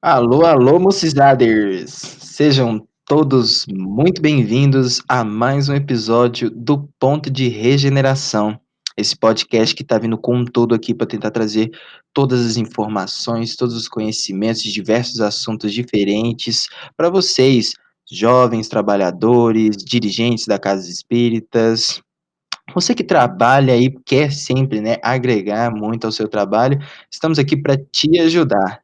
Alô, alô, mocidaders! Sejam todos muito bem-vindos a mais um episódio do Ponto de Regeneração. Esse podcast que está vindo com um todo aqui para tentar trazer todas as informações, todos os conhecimentos de diversos assuntos diferentes para vocês, jovens, trabalhadores, dirigentes da Casa Espíritas. Você que trabalha e quer sempre, né, agregar muito ao seu trabalho, estamos aqui para te ajudar.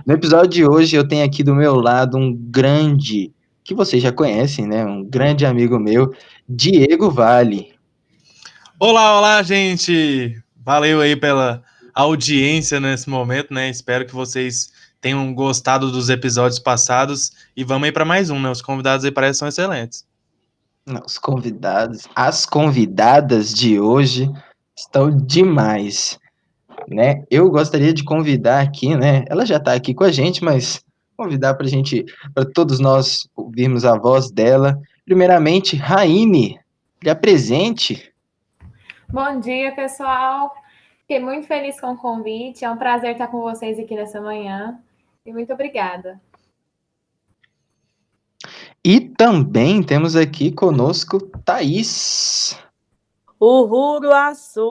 No episódio de hoje eu tenho aqui do meu lado um grande, que vocês já conhecem, né? Um grande amigo meu, Diego Vale. Olá, olá, gente! Valeu aí pela audiência nesse momento, né? Espero que vocês tenham gostado dos episódios passados e vamos aí para mais um, né? Os convidados aí parecem são excelentes. Os convidados, as convidadas de hoje estão demais, né? Eu gostaria de convidar aqui, né? Ela já está aqui com a gente, mas convidar para todos nós ouvirmos a voz dela. Primeiramente, Raine, lhe apresente. Bom dia, pessoal. Fiquei muito feliz com o convite. É um prazer estar com vocês aqui nessa manhã. E muito obrigada. E também temos aqui conosco Thaís. Uruaçu!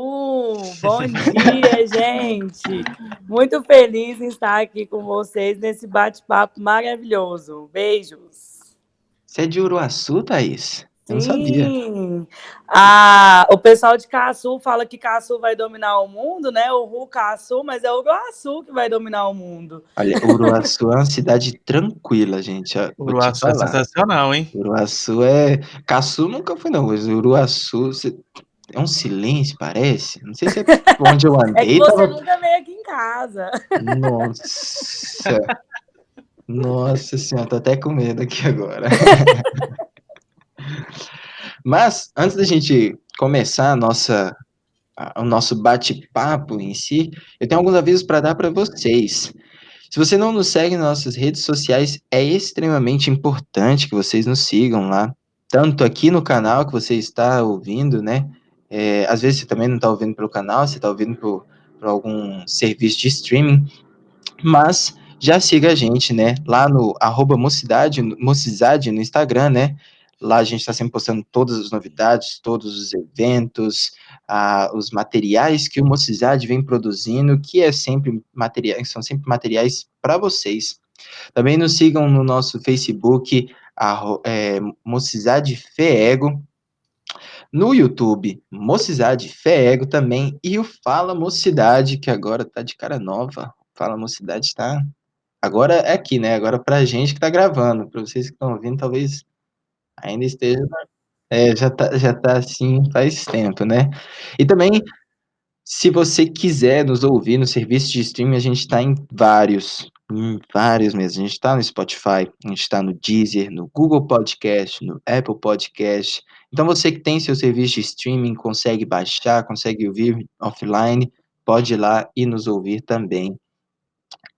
Bom dia, gente! Muito feliz em estar aqui com vocês nesse bate-papo maravilhoso. Beijos! Você é de Uruaçu, Thaís? Eu não sabia. Sim! O pessoal de Caçu fala que Caçu vai dominar o mundo, né? O Caçu, mas é o Uruaçu que vai dominar o mundo. Olha, Uruaçu é uma cidade tranquila, gente. Vou te Uruaçu é falar. sensacional, hein? Uruaçu é. Caçu nunca fui, não, mas Uruaçu é um silêncio, parece. Não sei se é onde eu É que andei, você tava. nunca veio aqui em casa. Nossa! Nossa senhora, tô até com medo aqui agora. Mas, antes da gente começar o nosso bate-papo em si, eu tenho alguns avisos para dar para vocês. Se você não nos segue nas nossas redes sociais, é extremamente importante que vocês nos sigam lá, tanto aqui no canal que você está ouvindo, né? Às vezes você também não está ouvindo pelo canal, você está ouvindo por algum serviço de streaming, mas já siga a gente, né? Lá no @mocidade no Instagram, né? Lá a gente está sempre postando todas as novidades, todos os eventos, os materiais que o Mocidade vem produzindo, que são sempre materiais para vocês. Também nos sigam no nosso Facebook, Mocidade Feego, no YouTube, Mocidade Feego também, e o Fala Mocidade, que agora tá de cara nova. Fala Mocidade tá. Agora é aqui, né? Agora pra gente que tá gravando. Pra vocês que estão ouvindo, talvez ainda esteja. Já tá assim faz tempo, né? E também, se você quiser nos ouvir no serviço de streaming, a gente tá em vários mesmo. A gente tá no Spotify, a gente tá no Deezer, no Google Podcast, no Apple Podcast. Então, você que tem seu serviço de streaming, consegue baixar, consegue ouvir offline, pode ir lá e nos ouvir também.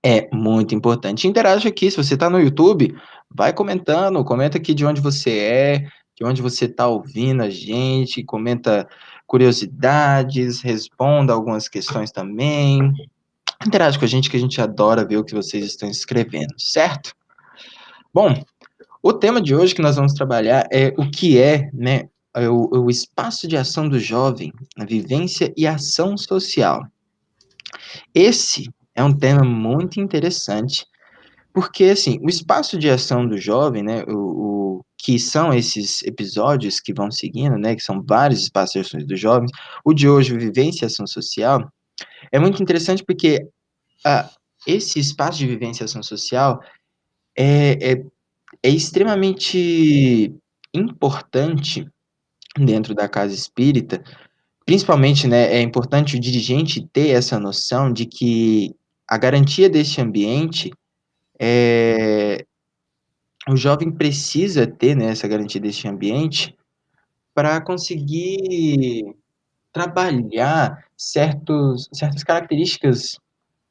É muito importante. Interaja aqui, se você está no YouTube, vai comentando, comenta aqui de onde você é, de onde você está ouvindo a gente, comenta curiosidades, responda algumas questões também. Interage com a gente que a gente adora ver o que vocês estão escrevendo, certo? Bom, o tema de hoje que nós vamos trabalhar é o que é, né, o espaço de ação do jovem, a vivência e ação social. Esse é um tema muito interessante. Porque, assim, o espaço de ação do jovem, né, o que são esses episódios que vão seguindo, né, que são vários espaços de ações dos jovens, o de hoje, o Vivência e Ação Social, é muito interessante porque esse espaço de vivência e ação social é extremamente importante dentro da casa espírita, principalmente, né, é importante o dirigente ter essa noção de que a garantia deste ambiente é o jovem precisa ter, né, essa garantia deste ambiente para conseguir trabalhar certas características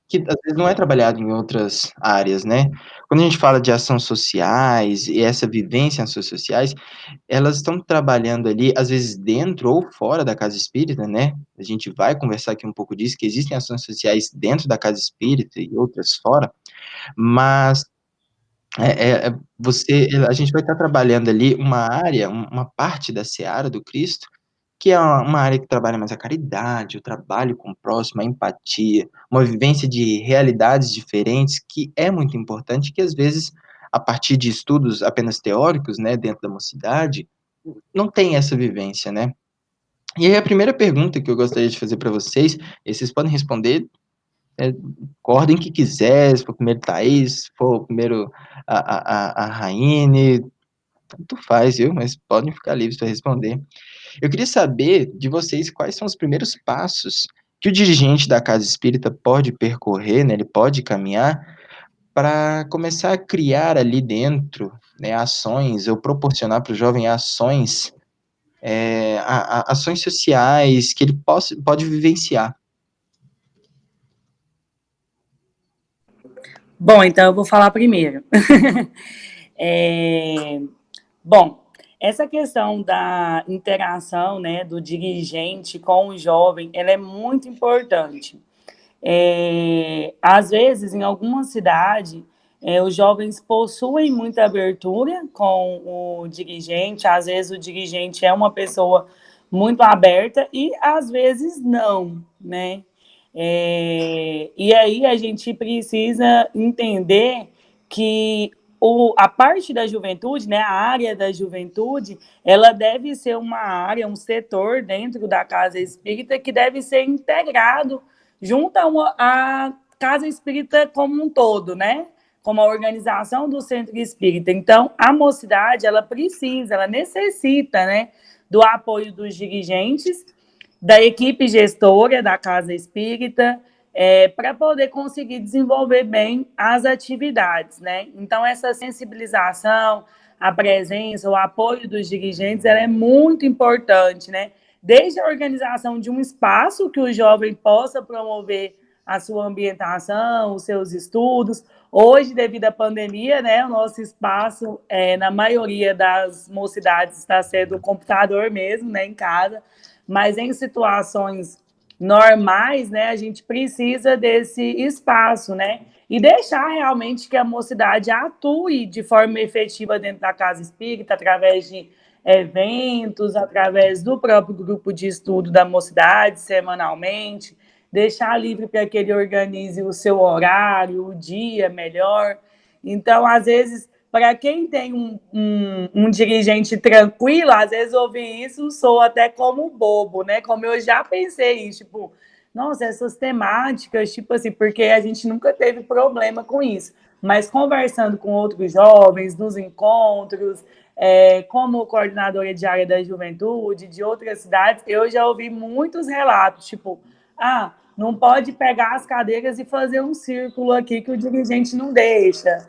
que às vezes não é trabalhado em outras áreas, né. Quando a gente fala de ações sociais e essa vivência em ações sociais, elas estão trabalhando ali, às vezes dentro ou fora da casa espírita, né. A gente vai conversar aqui um pouco disso, que existem ações sociais dentro da casa espírita e outras fora, Mas a gente vai estar trabalhando ali uma área, uma parte da seara do Cristo, que é uma área que trabalha mais a caridade, o trabalho com o próximo, a empatia, uma vivência de realidades diferentes, que é muito importante, que às vezes, a partir de estudos apenas teóricos, né, dentro da mocidade, não tem essa vivência, né. E aí a primeira pergunta que eu gostaria de fazer para vocês, e vocês podem responder, com a ordem que quiser, se for primeiro Thaís, se for primeiro a Raine, tanto faz, viu, mas podem ficar livres para responder. Eu queria saber de vocês quais são os primeiros passos que o dirigente da casa espírita pode percorrer, né, ele pode caminhar, para começar a criar ali dentro, né, ações ou proporcionar para o jovem ações, ações sociais que ele pode vivenciar. Bom, então eu vou falar primeiro. Bom, essa questão da interação, né, do dirigente com o jovem, ela é muito importante. Às vezes, em alguma cidade, os jovens possuem muita abertura com o dirigente, às vezes o dirigente é uma pessoa muito aberta e às vezes não, né? E aí a gente precisa entender que a parte da juventude, né, a área da juventude, ela deve ser uma área, um setor dentro da casa espírita que deve ser integrado junto à casa espírita como um todo, né? Como a organização do centro espírita. Então, a mocidade, ela precisa, ela necessita, né, do apoio dos dirigentes, da equipe gestora da casa espírita, para poder conseguir desenvolver bem as atividades, né? Então, essa sensibilização, a presença, o apoio dos dirigentes, ela é muito importante, né? Desde a organização de um espaço que o jovem possa promover a sua ambientação, os seus estudos. Hoje, devido à pandemia, né, o nosso espaço, na maioria das mocidades, está sendo o computador mesmo, né, em casa, mas em situações normais, né, a gente precisa desse espaço, né, e deixar realmente que a mocidade atue de forma efetiva dentro da casa espírita, através de eventos, através do próprio grupo de estudo da mocidade, semanalmente, deixar livre para que ele organize o seu horário, o dia melhor. Então, às vezes, para quem tem um dirigente tranquilo, às vezes ouvir isso soa até como bobo, né? Como eu já pensei isso, tipo, nossa, essas temáticas, tipo assim, porque a gente nunca teve problema com isso. Mas conversando com outros jovens, nos encontros, como coordenadora diária da juventude, de outras cidades, eu já ouvi muitos relatos, tipo, não pode pegar as cadeiras e fazer um círculo aqui que o dirigente não deixa.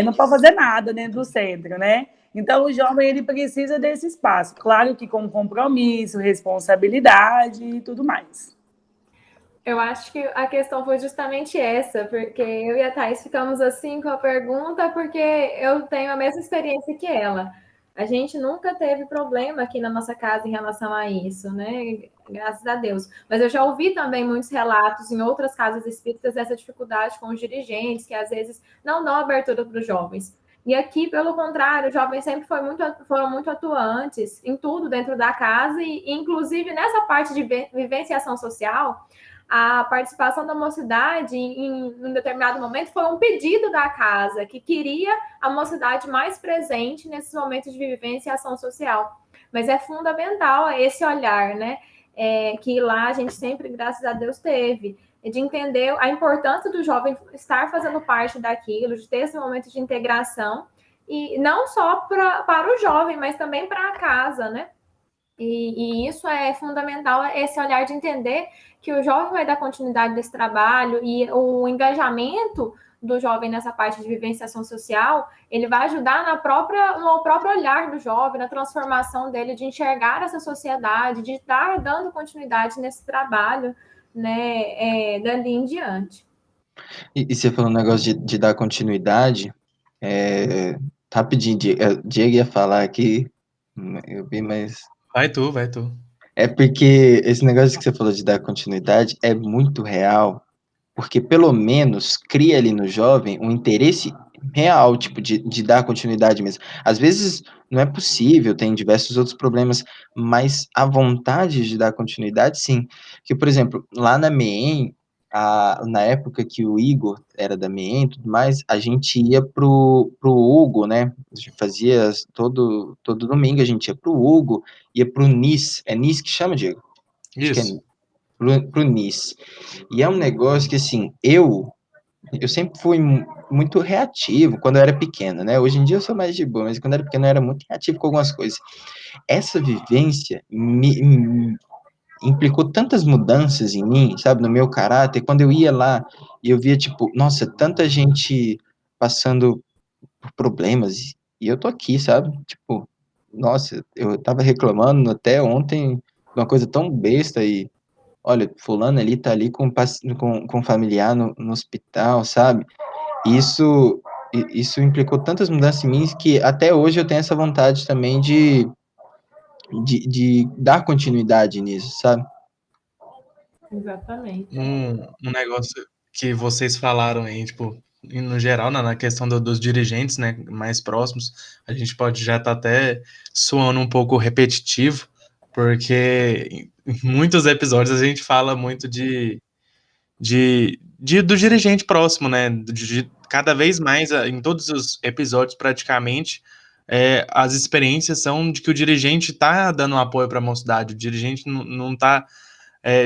Não pode fazer nada dentro do centro, né? Então, o jovem, ele precisa desse espaço. Claro que com compromisso, responsabilidade e tudo mais. Eu acho que a questão foi justamente essa, porque eu e a Thaís ficamos assim com a pergunta, porque eu tenho a mesma experiência que ela. A gente nunca teve problema aqui na nossa casa em relação a isso, né? Graças a Deus. Mas eu já ouvi também muitos relatos em outras casas espíritas dessa dificuldade com os dirigentes, que às vezes não dão abertura para os jovens. E aqui, pelo contrário, os jovens sempre foram muito atuantes em tudo dentro da casa, e inclusive nessa parte de vivência e ação social, a participação da mocidade em um determinado momento foi um pedido da casa, que queria a mocidade mais presente nesses momentos de vivência e ação social. Mas é fundamental esse olhar, né? Que lá a gente sempre, graças a Deus, teve, de entender a importância do jovem estar fazendo parte daquilo, de ter esse momento de integração, e não só para o jovem, mas também para a casa, né? E isso é fundamental, esse olhar de entender que o jovem vai dar continuidade desse trabalho, e o engajamento do jovem nessa parte de vivenciação social, ele vai ajudar no próprio olhar do jovem, na transformação dele, de enxergar essa sociedade, de estar dando continuidade nesse trabalho, né, dali em diante. E você falou um negócio de dar continuidade, rapidinho, Diego ia falar aqui, eu vi, mas... Vai tu. É porque esse negócio que você falou de dar continuidade é muito real, porque pelo menos cria ali no jovem um interesse real, tipo, de dar continuidade mesmo. Às vezes não é possível, tem diversos outros problemas, mas a vontade de dar continuidade, sim. Que, por exemplo, lá na MEEM, na época que o Igor era da MEEM e tudo mais, a gente ia pro Hugo, né? A gente fazia todo domingo, a gente ia pro Hugo, ia pro NIS. É NIS que chama, Diego? Acho que é Isso. pro NIS. E é um negócio que, assim, eu sempre fui muito reativo quando eu era pequeno, né? Hoje em dia eu sou mais de boa, mas quando eu era pequeno eu era muito reativo com algumas coisas. Essa vivência me implicou tantas mudanças em mim, sabe, no meu caráter. Quando eu ia lá e eu via, tipo, nossa, tanta gente passando por problemas e eu tô aqui, sabe? Tipo, nossa, eu tava reclamando até ontem de uma coisa tão besta e olha, fulano ali tá ali com familiar no hospital, sabe? Isso isso implicou tantas mudanças em mim que até hoje eu tenho essa vontade também de dar continuidade nisso, sabe? Exatamente. Um negócio que vocês falaram aí, tipo, no geral, na questão dos dirigentes, né, mais próximos, a gente pode já estar até soando um pouco repetitivo, porque em muitos episódios a gente fala muito do dirigente próximo, né, cada vez mais, em todos os episódios praticamente, as experiências são de que o dirigente está dando apoio para a mocidade, o dirigente não está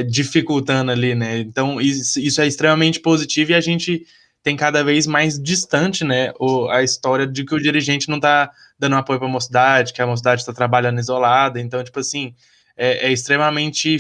dificultando ali, né? Então, isso é extremamente positivo e a gente tem cada vez mais distante, né, a história de que o dirigente não está dando apoio para a mocidade, que a mocidade está trabalhando isolada. Então, tipo assim, é extremamente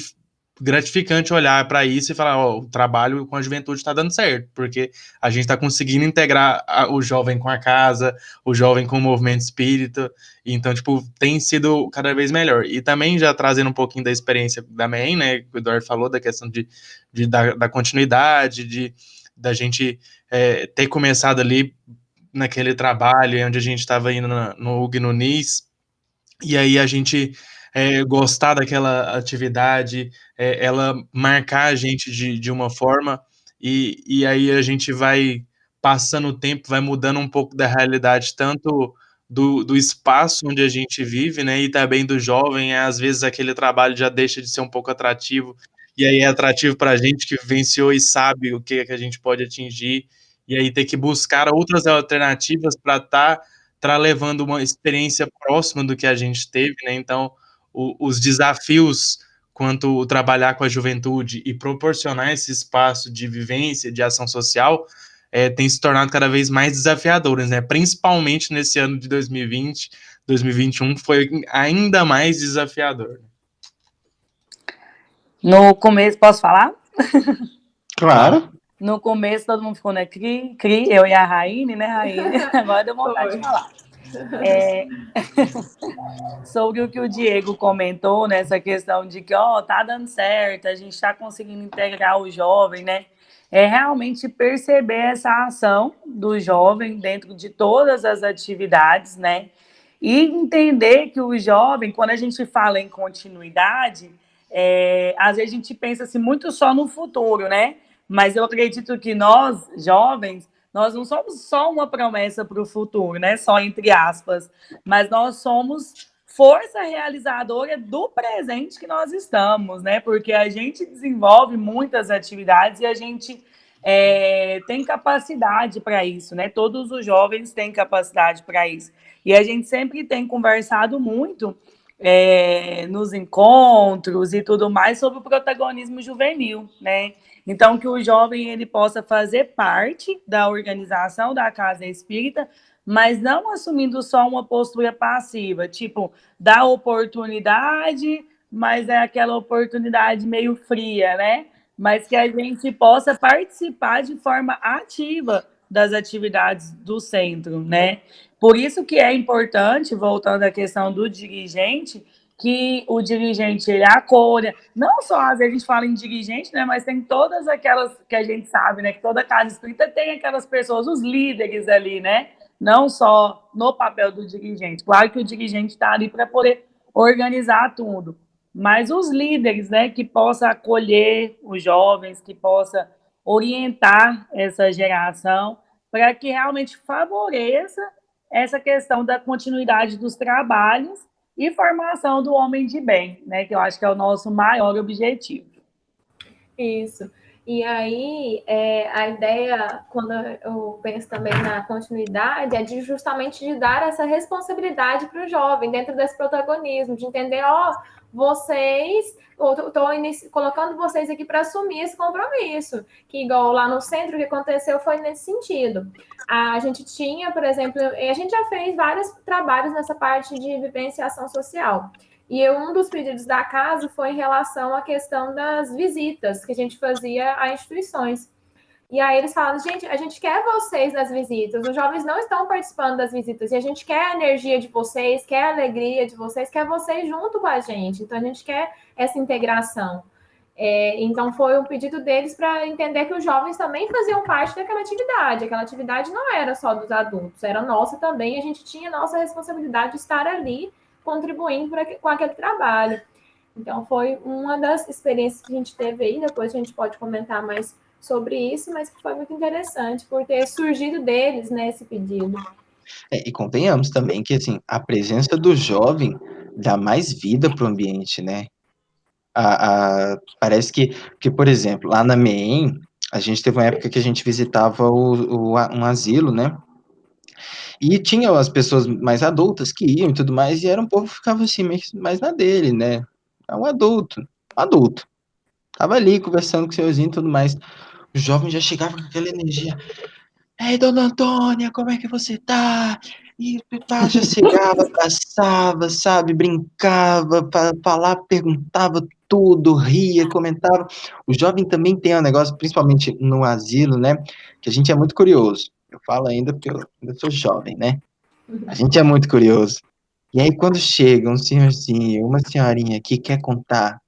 gratificante olhar para isso e falar, ó, o trabalho com a juventude está dando certo, porque a gente está conseguindo integrar o jovem com a casa, o jovem com o movimento espírita. Então, tipo, tem sido cada vez melhor. E também já trazendo um pouquinho da experiência da MEN, né, que o Eduardo falou, da questão da continuidade, da gente ter começado ali naquele trabalho onde a gente estava indo no UG, no NIS, e aí a gente gostar daquela atividade, ela marcar a gente de uma forma, e aí a gente vai passando o tempo, vai mudando um pouco da realidade, tanto do espaço onde a gente vive, né, e também do jovem, às vezes aquele trabalho já deixa de ser um pouco atrativo, e aí é atrativo para a gente que vivenciou e sabe o que é que a gente pode atingir, e aí ter que buscar outras alternativas para estar levando uma experiência próxima do que a gente teve, né? Então, os desafios quanto o trabalhar com a juventude e proporcionar esse espaço de vivência, de ação social, tem se tornado cada vez mais desafiadores, né? Principalmente nesse ano de 2020, 2021 foi ainda mais desafiador. No começo, posso falar? Claro. No começo todo mundo ficou, né, eu e a Raine, né, Raine? Agora deu vontade Foi. de falar. Sobre o que o Diego comentou, nessa questão de que, ó, tá dando certo, a gente tá conseguindo integrar o jovem, né? É realmente perceber essa ação do jovem dentro de todas as atividades, né? E entender que o jovem, quando a gente fala em continuidade, às vezes a gente pensa assim, muito só no futuro, né? Mas eu acredito que nós, jovens, nós não somos só uma promessa para o futuro, né? Só entre aspas, mas nós somos força realizadora do presente que nós estamos, né? Porque a gente desenvolve muitas atividades e a gente tem capacidade para isso, né? Todos os jovens têm capacidade para isso. E a gente sempre tem conversado muito nos encontros e tudo mais sobre o protagonismo juvenil, né? Então, que o jovem ele possa fazer parte da organização da Casa Espírita, mas não assumindo só uma postura passiva, tipo, dá oportunidade, mas é aquela oportunidade meio fria, né? Mas que a gente possa participar de forma ativa das atividades do centro, né? Por isso que é importante, voltando à questão do dirigente, que o dirigente ele acolha, não só às vezes a gente fala em dirigente, né, mas tem todas aquelas que a gente sabe, né, que toda casa espírita tem aquelas pessoas, os líderes ali, né, não só no papel do dirigente. Claro que o dirigente está ali para poder organizar tudo, mas os líderes, né, que possa acolher os jovens, que possa orientar essa geração para que realmente favoreça essa questão da continuidade dos trabalhos e formação do homem de bem, né, que eu acho que é o nosso maior objetivo. Isso. E aí, a ideia, quando eu penso também na continuidade, é de justamente de dar essa responsabilidade para o jovem, dentro desse protagonismo, de entender, vocês, eu estou colocando vocês aqui para assumir esse compromisso, que igual lá no centro, o que aconteceu foi nesse sentido. A gente tinha, por exemplo, a gente já fez vários trabalhos nessa parte de vivenciação social. E um dos pedidos da casa foi em relação à questão das visitas que a gente fazia a instituições. E aí eles falaram, gente, a gente quer vocês nas visitas, os jovens não estão participando das visitas, e a gente quer a energia de vocês, quer a alegria de vocês, quer vocês junto com a gente. Então a gente quer essa integração. Então foi um pedido deles para entender que os jovens também faziam parte daquela atividade. Aquela atividade não era só dos adultos, era nossa também, a gente tinha nossa responsabilidade de estar ali contribuindo com aquele trabalho. Então, foi uma das experiências que a gente teve aí, depois a gente pode comentar mais sobre isso, mas que foi muito interessante, por ter surgido deles, né, esse pedido. E convenhamos também que, assim, a presença do jovem dá mais vida para o ambiente, né? Parece que, por exemplo, lá na MEEM, a gente teve uma época que a gente visitava um asilo, né? E tinha as pessoas mais adultas que iam e tudo mais, e era um povo que ficava assim, mais na dele, né? É um adulto. Tava ali conversando com o senhorzinho e tudo mais. O jovem já chegava com aquela energia. Ei, dona Antônia, como é que você tá? E pá, já chegava, abraçava, sabe, brincava, falava, perguntava tudo, ria, comentava. O jovem também tem um negócio, principalmente no asilo, né, que a gente é muito curioso. Eu falo ainda porque eu ainda sou jovem, né? A gente é muito curioso. E aí, quando chega um senhorzinho, uma senhorinha que quer contar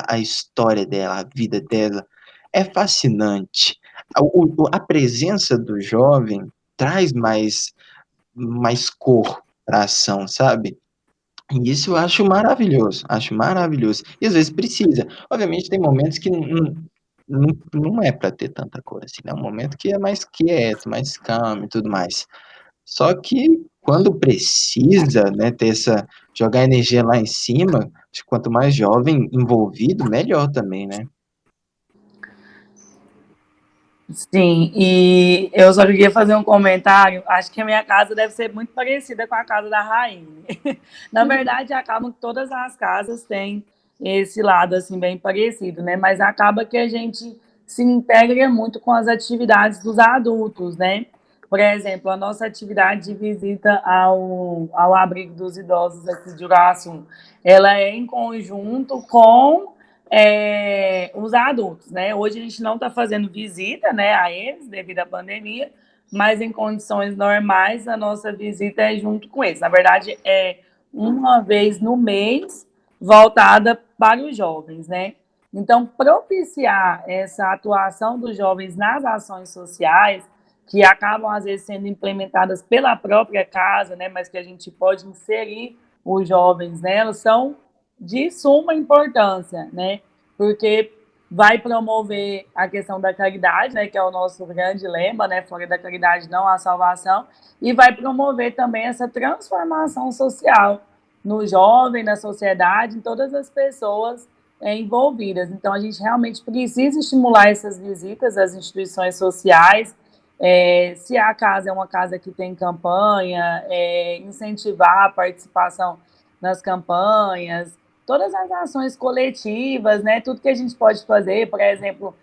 a história dela, a vida dela, é fascinante. A presença do jovem traz mais cor para a ação, sabe? E isso eu acho maravilhoso, acho maravilhoso. E às vezes precisa. Obviamente, tem momentos que não é para ter tanta cor assim, né? Um momento que é mais quieto, mais calmo e tudo mais. Só que quando precisa, né, jogar energia lá em cima, acho que quanto mais jovem envolvido, melhor também, né? Sim, e eu só queria fazer um comentário. Acho que a minha casa deve ser muito parecida com a casa da Rainha. Na verdade, acaba que todas as casas têm esse lado assim bem parecido, né? Mas acaba que a gente se integra muito com as atividades dos adultos, né? Por exemplo, a nossa atividade de visita ao abrigo dos idosos aqui de Uraçu, ela é em conjunto com os adultos, né? Hoje a gente não está fazendo visita, né, a eles devido à pandemia, mas em condições normais a nossa visita é junto com eles. Na verdade, é uma vez no mês voltada para os jovens, né? Então, propiciar essa atuação dos jovens nas ações sociais, que acabam, às vezes, sendo implementadas pela própria casa, né? Mas que a gente pode inserir os jovens nelas, são de suma importância, né? Porque vai promover a questão da caridade, né, que é o nosso grande lema, né, fora da caridade não há salvação, e vai promover também essa transformação social no jovem, na sociedade, em todas as pessoas envolvidas. Então, a gente realmente precisa estimular essas visitas às instituições sociais. Se a casa é uma casa que tem campanha, incentivar a participação nas campanhas, todas as ações coletivas, né? Tudo que a gente pode fazer, por exemplo,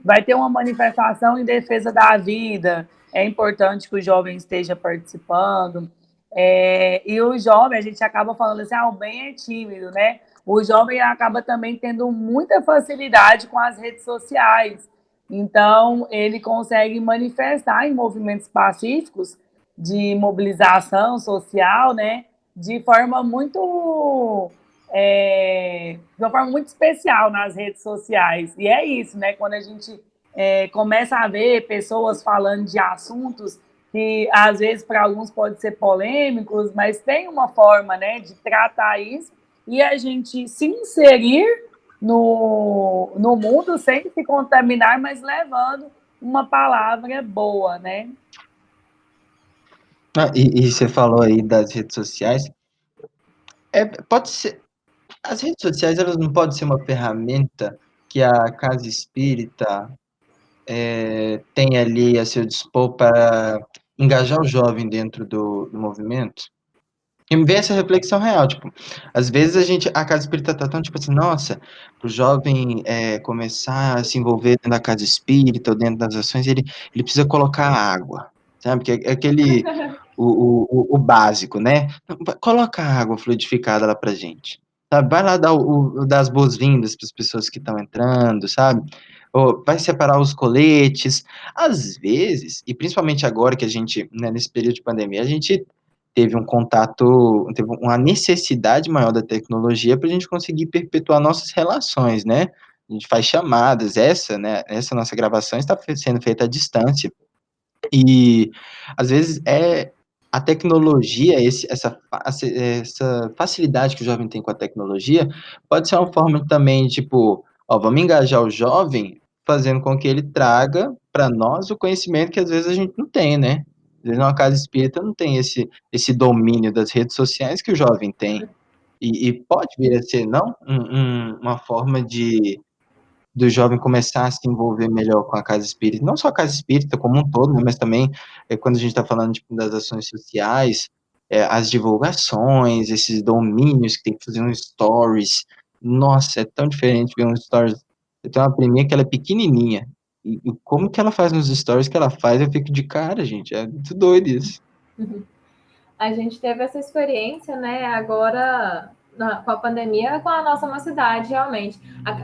vai ter uma manifestação em defesa da vida, é importante que o jovem esteja participando. E o jovem, a gente acaba falando assim, o bem é tímido, né? O jovem acaba também tendo muita facilidade com as redes sociais. Então, ele consegue manifestar em movimentos pacíficos de mobilização social, né? De forma muito de uma forma muito especial nas redes sociais. E é isso, né? Quando a gente começa a ver pessoas falando de assuntos que, às vezes, para alguns pode ser polêmicos, mas tem uma forma, né, de tratar isso e a gente se inserir no mundo sem se contaminar, mas levando uma palavra boa, né? E você falou aí das redes sociais. Pode ser. As redes sociais, elas não podem ser uma ferramenta que a casa espírita tem ali a seu dispor para engajar o jovem dentro do movimento? E me vem essa reflexão real, tipo, às vezes a casa espírita tá tão, tipo assim, nossa, pro jovem começar a se envolver dentro da casa espírita ou dentro das ações, ele precisa colocar água, sabe? Que é aquele, o básico, né? Coloca água fluidificada lá pra gente, sabe? Vai lá dar as boas-vindas para as pessoas que estão entrando, sabe? Ou vai separar os coletes. Às vezes, e principalmente agora que a gente, né, nesse período de pandemia, a gente teve uma necessidade maior da tecnologia para a gente conseguir perpetuar nossas relações, né? A gente faz chamadas, né, essa nossa gravação está sendo feita à distância. E, às vezes, a tecnologia, essa facilidade que o jovem tem com a tecnologia, pode ser uma forma também, tipo, ó, vamos engajar o jovem fazendo com que ele traga para nós o conhecimento que às vezes a gente não tem, né? Às vezes uma casa espírita não tem esse domínio das redes sociais que o jovem tem. E pode vir a ser, não, uma forma do jovem começar a se envolver melhor com a casa espírita, não só a casa espírita como um todo, né, mas também quando a gente está falando tipo, das ações sociais, as divulgações, esses domínios que tem que fazer um stories, nossa, é tão diferente ver um stories. Eu tenho uma priminha que ela é pequenininha, e como que ela faz nos stories que ela faz, eu fico de cara, gente, é muito doido isso. A gente teve essa experiência, né, agora com a pandemia, com a nossa mocidade, realmente.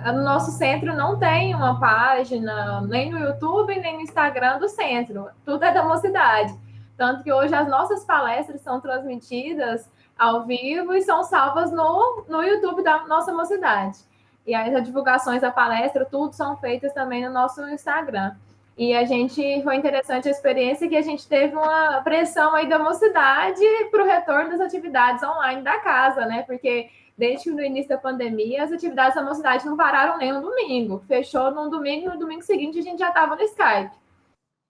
No nosso centro não tem uma página, nem no YouTube, nem no Instagram do centro. Tudo é da mocidade. Tanto que hoje as nossas palestras são transmitidas ao vivo e são salvas no YouTube da nossa mocidade. E aí as divulgações da palestra, tudo são feitas também no nosso Instagram. E foi interessante a experiência que a gente teve uma pressão aí da mocidade para o retorno das atividades online da casa, né? Porque desde o início da pandemia, as atividades da mocidade não pararam nem um domingo. Fechou num domingo e no domingo seguinte a gente já estava no Skype.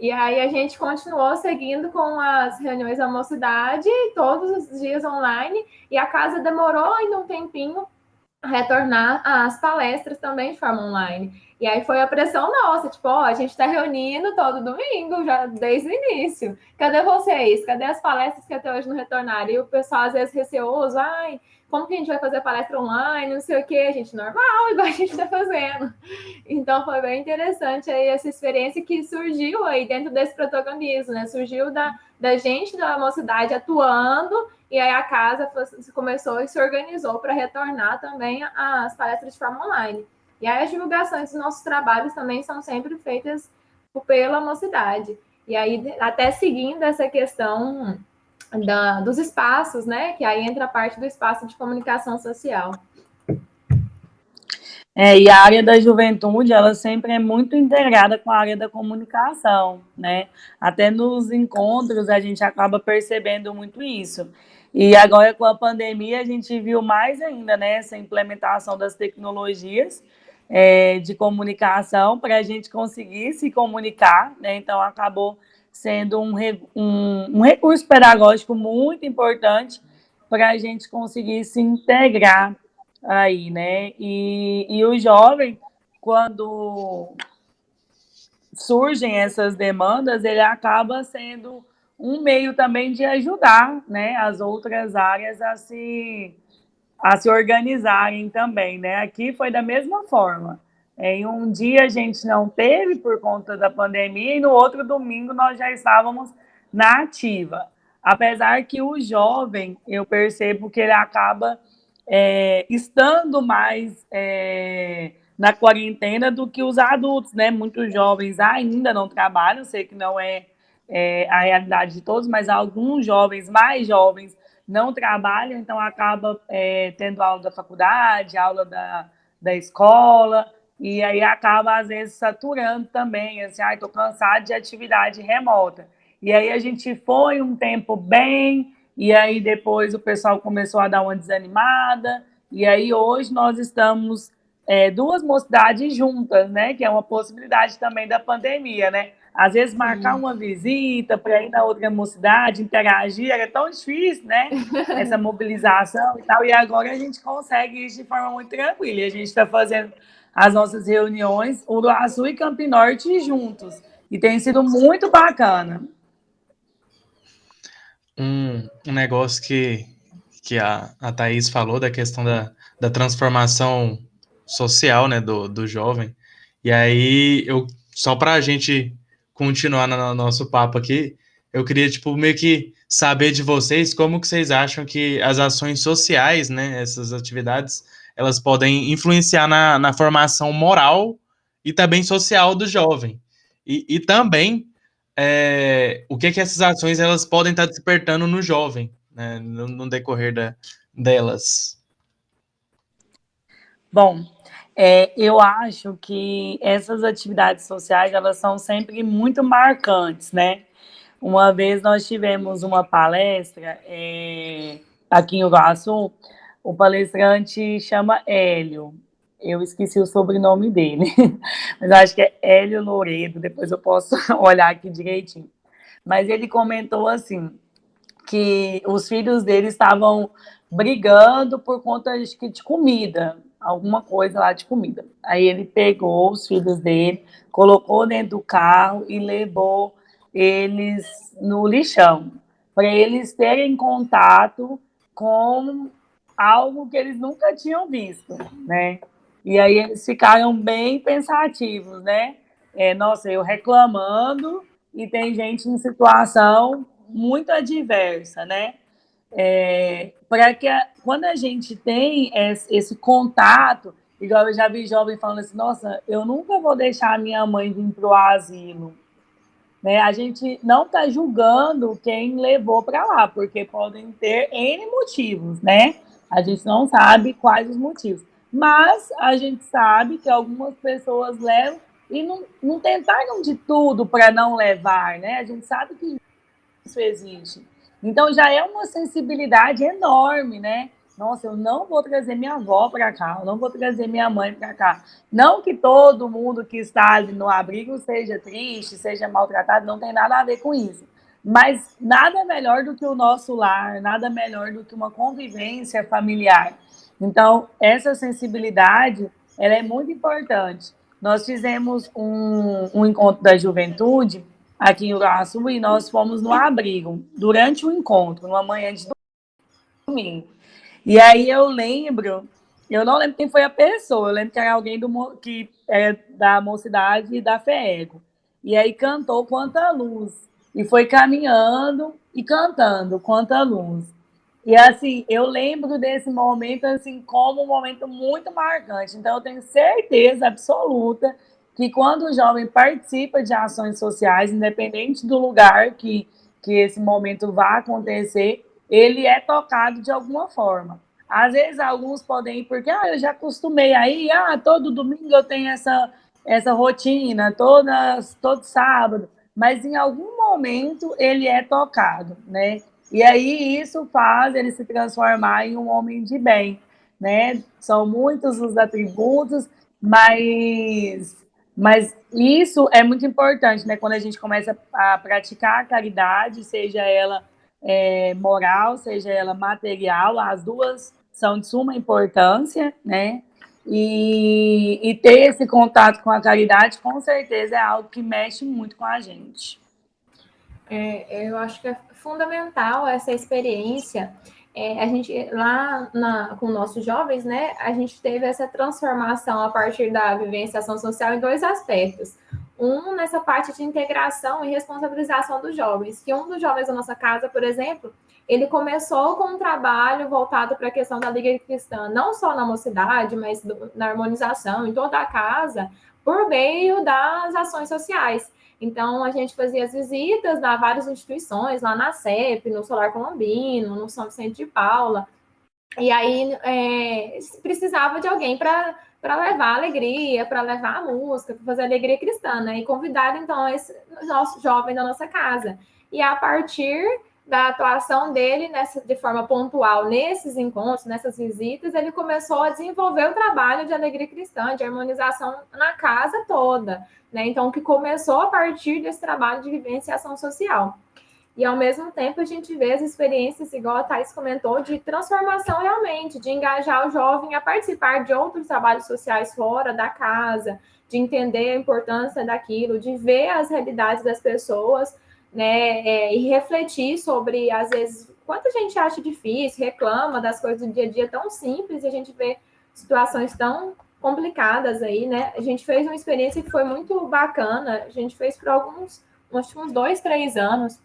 E aí a gente continuou seguindo com as reuniões da mocidade, todos os dias online, e a casa demorou ainda um tempinho retornar às palestras também de forma online. E aí foi a pressão nossa, tipo, ó, a gente está reunindo todo domingo, já desde o início. Cadê vocês? Cadê as palestras que até hoje não retornaram? E o pessoal às vezes receoso, ai, como que a gente vai fazer palestra online, não sei o quê, gente, normal, igual a gente está fazendo. Então foi bem interessante aí essa experiência que surgiu aí dentro desse protagonismo, né? Surgiu da gente da mocidade atuando, e aí a casa começou e se organizou para retornar também às palestras de forma online. E aí as divulgações dos nossos trabalhos também são sempre feitas pela mocidade. E aí, até seguindo essa questão dos espaços, né? Que aí entra a parte do espaço de comunicação social. E a área da juventude, ela sempre é muito integrada com a área da comunicação, né? Até nos encontros a gente acaba percebendo muito isso. E agora com a pandemia a gente viu mais ainda, né, essa implementação das tecnologias de comunicação para a gente conseguir se comunicar, né? Então acabou sendo um recurso pedagógico muito importante para a gente conseguir se integrar aí, né? E o jovem, quando surgem essas demandas, ele acaba sendo um meio também de ajudar, né, as outras áreas a se organizarem também, né? Aqui foi da mesma forma. Em um dia a gente não teve por conta da pandemia e no outro domingo nós já estávamos na ativa. Apesar que o jovem, eu percebo que ele acaba estando mais na quarentena do que os adultos, né? Muitos jovens ainda não trabalham, sei que não é a realidade de todos, mas alguns jovens, mais jovens, não trabalham, então acaba tendo aula da faculdade, aula da escola, e aí acaba, às vezes, saturando também, assim, estou cansado de atividade remota. E aí a gente foi um tempo bem, e aí depois o pessoal começou a dar uma desanimada, e aí hoje nós estamos duas mocidades juntas, né? Que é uma possibilidade também da pandemia, né? Às vezes marcar uma visita para ir na outra mocidade, interagir, era tão difícil, né? Essa mobilização e tal. E agora a gente consegue isso de forma muito tranquila. E a gente está fazendo as nossas reuniões, Uruaçu e Campo Norte juntos. E tem sido muito bacana. Um negócio que a Thaís falou da questão da transformação social, né, do jovem. E aí, só para a gente continuar no nosso papo aqui, eu queria, tipo, meio que saber de vocês como que vocês acham que as ações sociais, né, essas atividades, elas podem influenciar na formação moral e também social do jovem. E também o que essas ações elas podem estar despertando no jovem, né, no decorrer delas. Bom, eu acho que essas atividades sociais elas são sempre muito marcantes, né? Uma vez nós tivemos uma palestra aqui em Iguaçu, o palestrante chama Hélio, eu esqueci o sobrenome dele, mas acho que é Hélio Louredo, depois eu posso olhar aqui direitinho. Mas ele comentou assim, que os filhos dele estavam brigando por conta de comida, alguma coisa lá de comida. Aí ele pegou os filhos dele, colocou dentro do carro e levou eles no lixão, para eles terem contato com algo que eles nunca tinham visto, né? E aí eles ficaram bem pensativos, né? Nossa, eu reclamando e tem gente em situação muito adversa, né? Para que quando a gente tem esse contato, igual eu já vi jovem falando assim, nossa, eu nunca vou deixar a minha mãe vir para o asilo. Né? A gente não está julgando quem levou para lá, porque podem ter N motivos, né? A gente não sabe quais os motivos. Mas a gente sabe que algumas pessoas levam e não tentaram de tudo para não levar, né? A gente sabe que isso existe. Então já é uma sensibilidade enorme, né? Nossa, eu não vou trazer minha avó para cá, eu não vou trazer minha mãe para cá. Não que todo mundo que está ali no abrigo seja triste, seja maltratado, não tem nada a ver com isso. Mas nada melhor do que o nosso lar, nada melhor do que uma convivência familiar. Então, essa sensibilidade, ela é muito importante. Nós fizemos um encontro da juventude aqui em Iguaçu e nós fomos no abrigo durante o encontro, numa manhã de domingo. E aí eu não lembro quem foi a pessoa, eu lembro que era alguém que é da mocidade e da FEEGO. E aí cantou Quanta Luz. E foi caminhando e cantando Quanta Luz. E assim, eu lembro desse momento assim como um momento muito marcante. Então eu tenho certeza absoluta que quando o jovem participa de ações sociais, independente do lugar que esse momento vá acontecer, ele é tocado de alguma forma. Às vezes alguns podem ir porque eu já acostumei aí, todo domingo eu tenho essa rotina, todo sábado, mas em algum momento ele é tocado, né? E aí isso faz ele se transformar em um homem de bem, né? São muitos os atributos, mas isso é muito importante, né? Quando a gente começa a praticar a caridade, seja ela moral, seja ela material, as duas são de suma importância, né? E ter esse contato com a caridade, com certeza, é algo que mexe muito com a gente. Eu acho que é fundamental essa experiência. A gente, lá com nossos jovens, né, a gente teve essa transformação a partir da vivenciação social em dois aspectos. Um, nessa parte de integração e responsabilização dos jovens, que um dos jovens da nossa casa, por exemplo, ele começou com um trabalho voltado para a questão da Liga Cristã, não só na mocidade, mas na harmonização, em toda a casa, por meio das ações sociais. Então, a gente fazia as visitas a várias instituições, lá na CEP, no Solar Colombino, no São Vicente de Paula. E aí, precisava de alguém para levar a alegria, para levar a música, para fazer a alegria cristã, né? E convidaram, então, esse nosso jovem da nossa casa. E a partir da atuação dele de forma pontual nesses encontros, nessas visitas, ele começou a desenvolver o trabalho de alegria cristã, de harmonização na casa toda, né? Então, que começou a partir desse trabalho de vivência e ação social. E, ao mesmo tempo, a gente vê as experiências, igual a Thais comentou, de transformação realmente, de engajar o jovem a participar de outros trabalhos sociais fora da casa, de entender a importância daquilo, de ver as realidades das pessoas, né, e refletir sobre, às vezes, quanto a gente acha difícil, reclama das coisas do dia a dia tão simples, e a gente vê situações tão complicadas aí, né? A gente fez uma experiência que foi muito bacana, a gente fez por uns 2, 3 anos,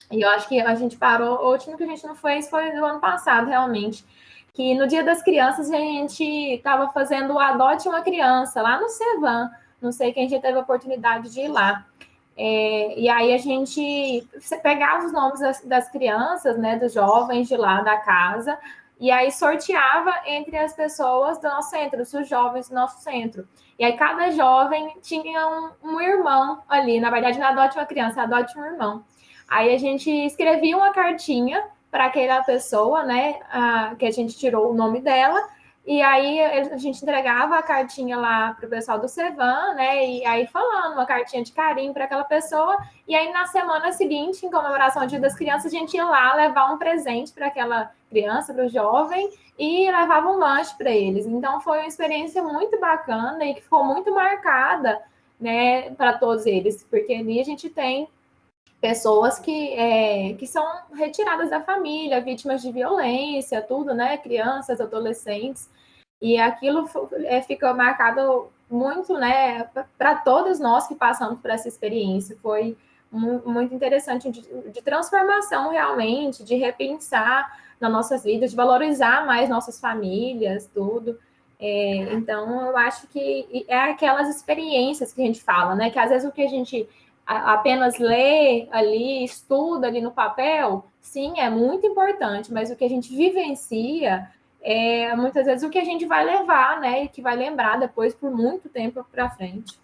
e eu acho que a gente parou, o último que a gente não fez foi do ano passado, realmente, que no Dia das Crianças a gente estava fazendo o Adote uma Criança, lá no Cevan, não sei quem já teve a oportunidade de ir lá. E aí a gente pegava os nomes das crianças, né, dos jovens de lá da casa, e aí sorteava entre as pessoas do nosso centro, os jovens do nosso centro. E aí cada jovem tinha um irmão ali, na verdade não adote uma criança, adote um irmão. Aí a gente escrevia uma cartinha para aquela pessoa, né, que a gente tirou o nome dela, e aí a gente entregava a cartinha lá para o pessoal do Cevan, né? E aí falando uma cartinha de carinho para aquela pessoa. E aí na semana seguinte, em comemoração ao Dia das Crianças, a gente ia lá levar um presente para aquela criança, para o jovem, e levava um lanche para eles. Então foi uma experiência muito bacana e que ficou muito marcada, né, para todos eles, porque ali a gente tem pessoas que são retiradas da família, vítimas de violência, tudo, né? Crianças, adolescentes. E aquilo ficou marcado muito, né? Para todos nós que passamos por essa experiência. Foi muito interessante de transformação, realmente, de repensar nas nossas vidas, de valorizar mais nossas famílias, tudo. Então, eu acho que é aquelas experiências que a gente fala, né? Que às vezes o que a gente apenas lê ali, estuda ali no papel, sim, é muito importante, mas o que a gente vivencia é muitas vezes o que a gente vai levar, né? E que vai lembrar depois por muito tempo para frente.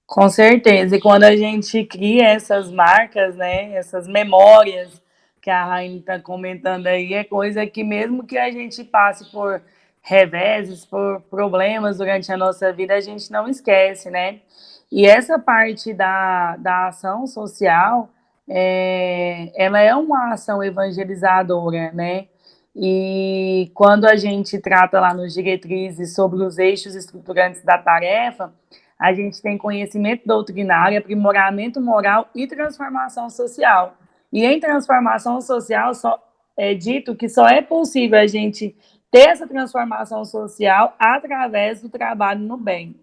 Com certeza. E quando a gente cria essas marcas, né? Essas memórias que a Raine está comentando aí, é coisa que mesmo que a gente passe por reveses, por problemas durante a nossa vida, a gente não esquece, né? E essa parte da ação social, ela é uma ação evangelizadora, né? E quando a gente trata lá nos diretrizes sobre os eixos estruturantes da tarefa, a gente tem conhecimento doutrinário, aprimoramento moral e transformação social. E em transformação social é dito que só é possível a gente ter essa transformação social através do trabalho no bem.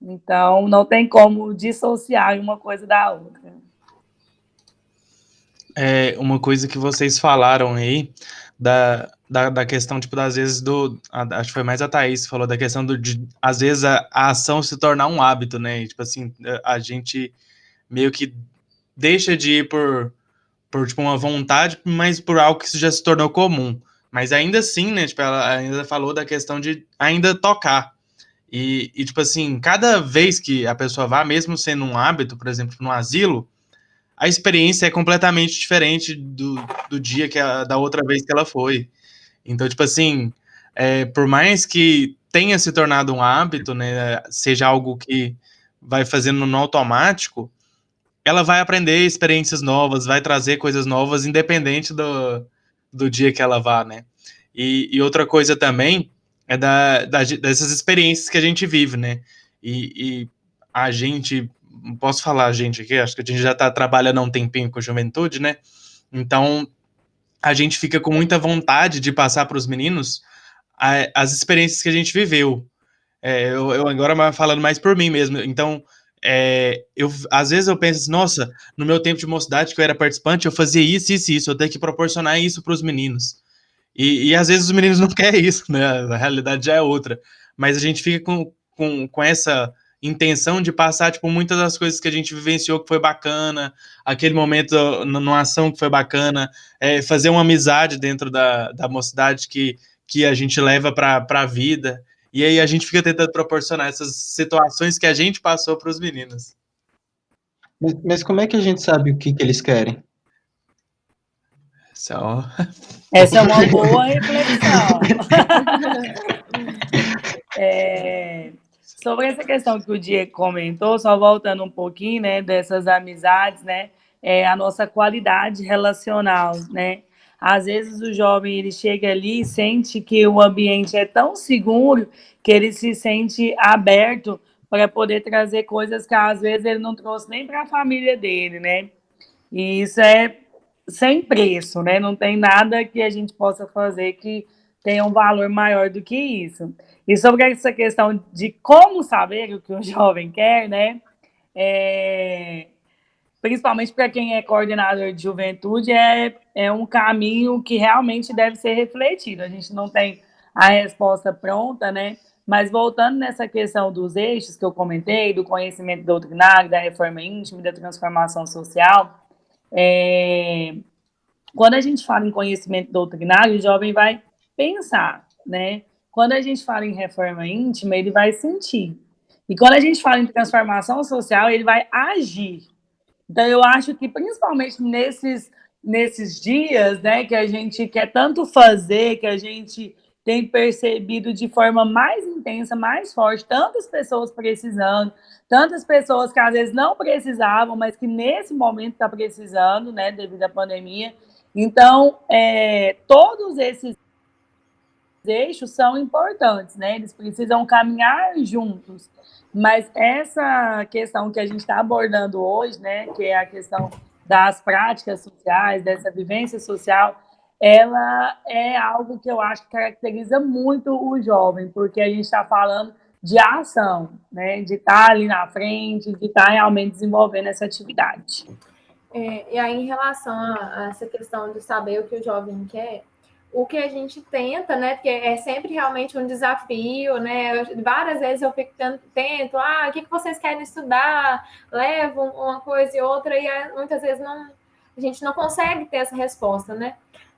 Então, não tem como dissociar uma coisa da outra. Uma coisa que vocês falaram aí, da questão, tipo, das vezes acho que foi mais a Thaís que falou da questão de às vezes, a ação se tornar um hábito, né? E, tipo assim, a gente meio que deixa de ir por tipo, uma vontade, mas por algo que já se tornou comum. Mas ainda assim, né, tipo, ela ainda falou da questão de ainda tocar. E, tipo assim, cada vez que a pessoa vá, mesmo sendo um hábito, por exemplo, no asilo, a experiência é completamente diferente do dia da outra vez que ela foi. Então, tipo assim, por mais que tenha se tornado um hábito, né, seja algo que vai fazendo no automático, ela vai aprender experiências novas, vai trazer coisas novas, independente do dia que ela vá, né? E outra coisa também é dessas experiências que a gente vive, né? E a gente, posso falar a gente aqui, acho que a gente já tá trabalhando há um tempinho com juventude, né? Então, a gente fica com muita vontade de passar para os meninos as experiências que a gente viveu. Eu agora falando mais por mim mesmo. Então, às vezes eu penso assim, nossa, no meu tempo de mocidade que eu era participante, eu fazia isso, isso e isso, eu tenho que proporcionar isso para os meninos. E às vezes os meninos não querem isso, né? A realidade já é outra. Mas a gente fica com essa intenção de passar, tipo, muitas das coisas que a gente vivenciou que foi bacana, aquele momento numa ação que foi bacana, fazer uma amizade dentro da mocidade que a gente leva para a vida. E aí a gente fica tentando proporcionar essas situações que a gente passou para os meninos. Mas como é que a gente sabe o que eles querem? Essa é uma boa reflexão. Sobre essa questão que o Diego comentou, só voltando um pouquinho, né, dessas amizades, né, a nossa qualidade relacional, né? Às vezes o jovem ele chega ali e sente que o ambiente é tão seguro que ele se sente aberto para poder trazer coisas que às vezes ele não trouxe nem para a família dele, né? E isso é sem preço, né? Não tem nada que a gente possa fazer que tenha um valor maior do que isso. E sobre essa questão de como saber o que o jovem quer, né? Principalmente para quem é coordenador de juventude, é um caminho que realmente deve ser refletido. A gente não tem a resposta pronta, né? Mas voltando nessa questão dos eixos que eu comentei, do conhecimento doutrinário, da reforma íntima e da transformação social, quando a gente fala em conhecimento doutrinário, o jovem vai pensar, né? Quando a gente fala em reforma íntima, ele vai sentir. E quando a gente fala em transformação social, ele vai agir. Então, eu acho que, principalmente nesses dias, né, que a gente quer tanto fazer, que a gente tem percebido de forma mais intensa, mais forte, tantas pessoas precisando, tantas pessoas que às vezes não precisavam, mas que nesse momento está precisando, né, devido à pandemia. Então, todos esses eixos são importantes, né? Eles precisam caminhar juntos. Mas essa questão que a gente está abordando hoje, né, que é a questão das práticas sociais, dessa vivência social, ela é algo que eu acho que caracteriza muito o jovem, porque a gente está falando de ação, né, de estar ali na frente, de estar realmente desenvolvendo essa atividade. E aí, em relação a essa questão de saber o que o jovem quer, o que a gente tenta, né? Porque é sempre realmente um desafio, né? Várias vezes eu fico tento, o que vocês querem estudar? Levo uma coisa e outra, e muitas vezes a gente não consegue ter essa resposta, né?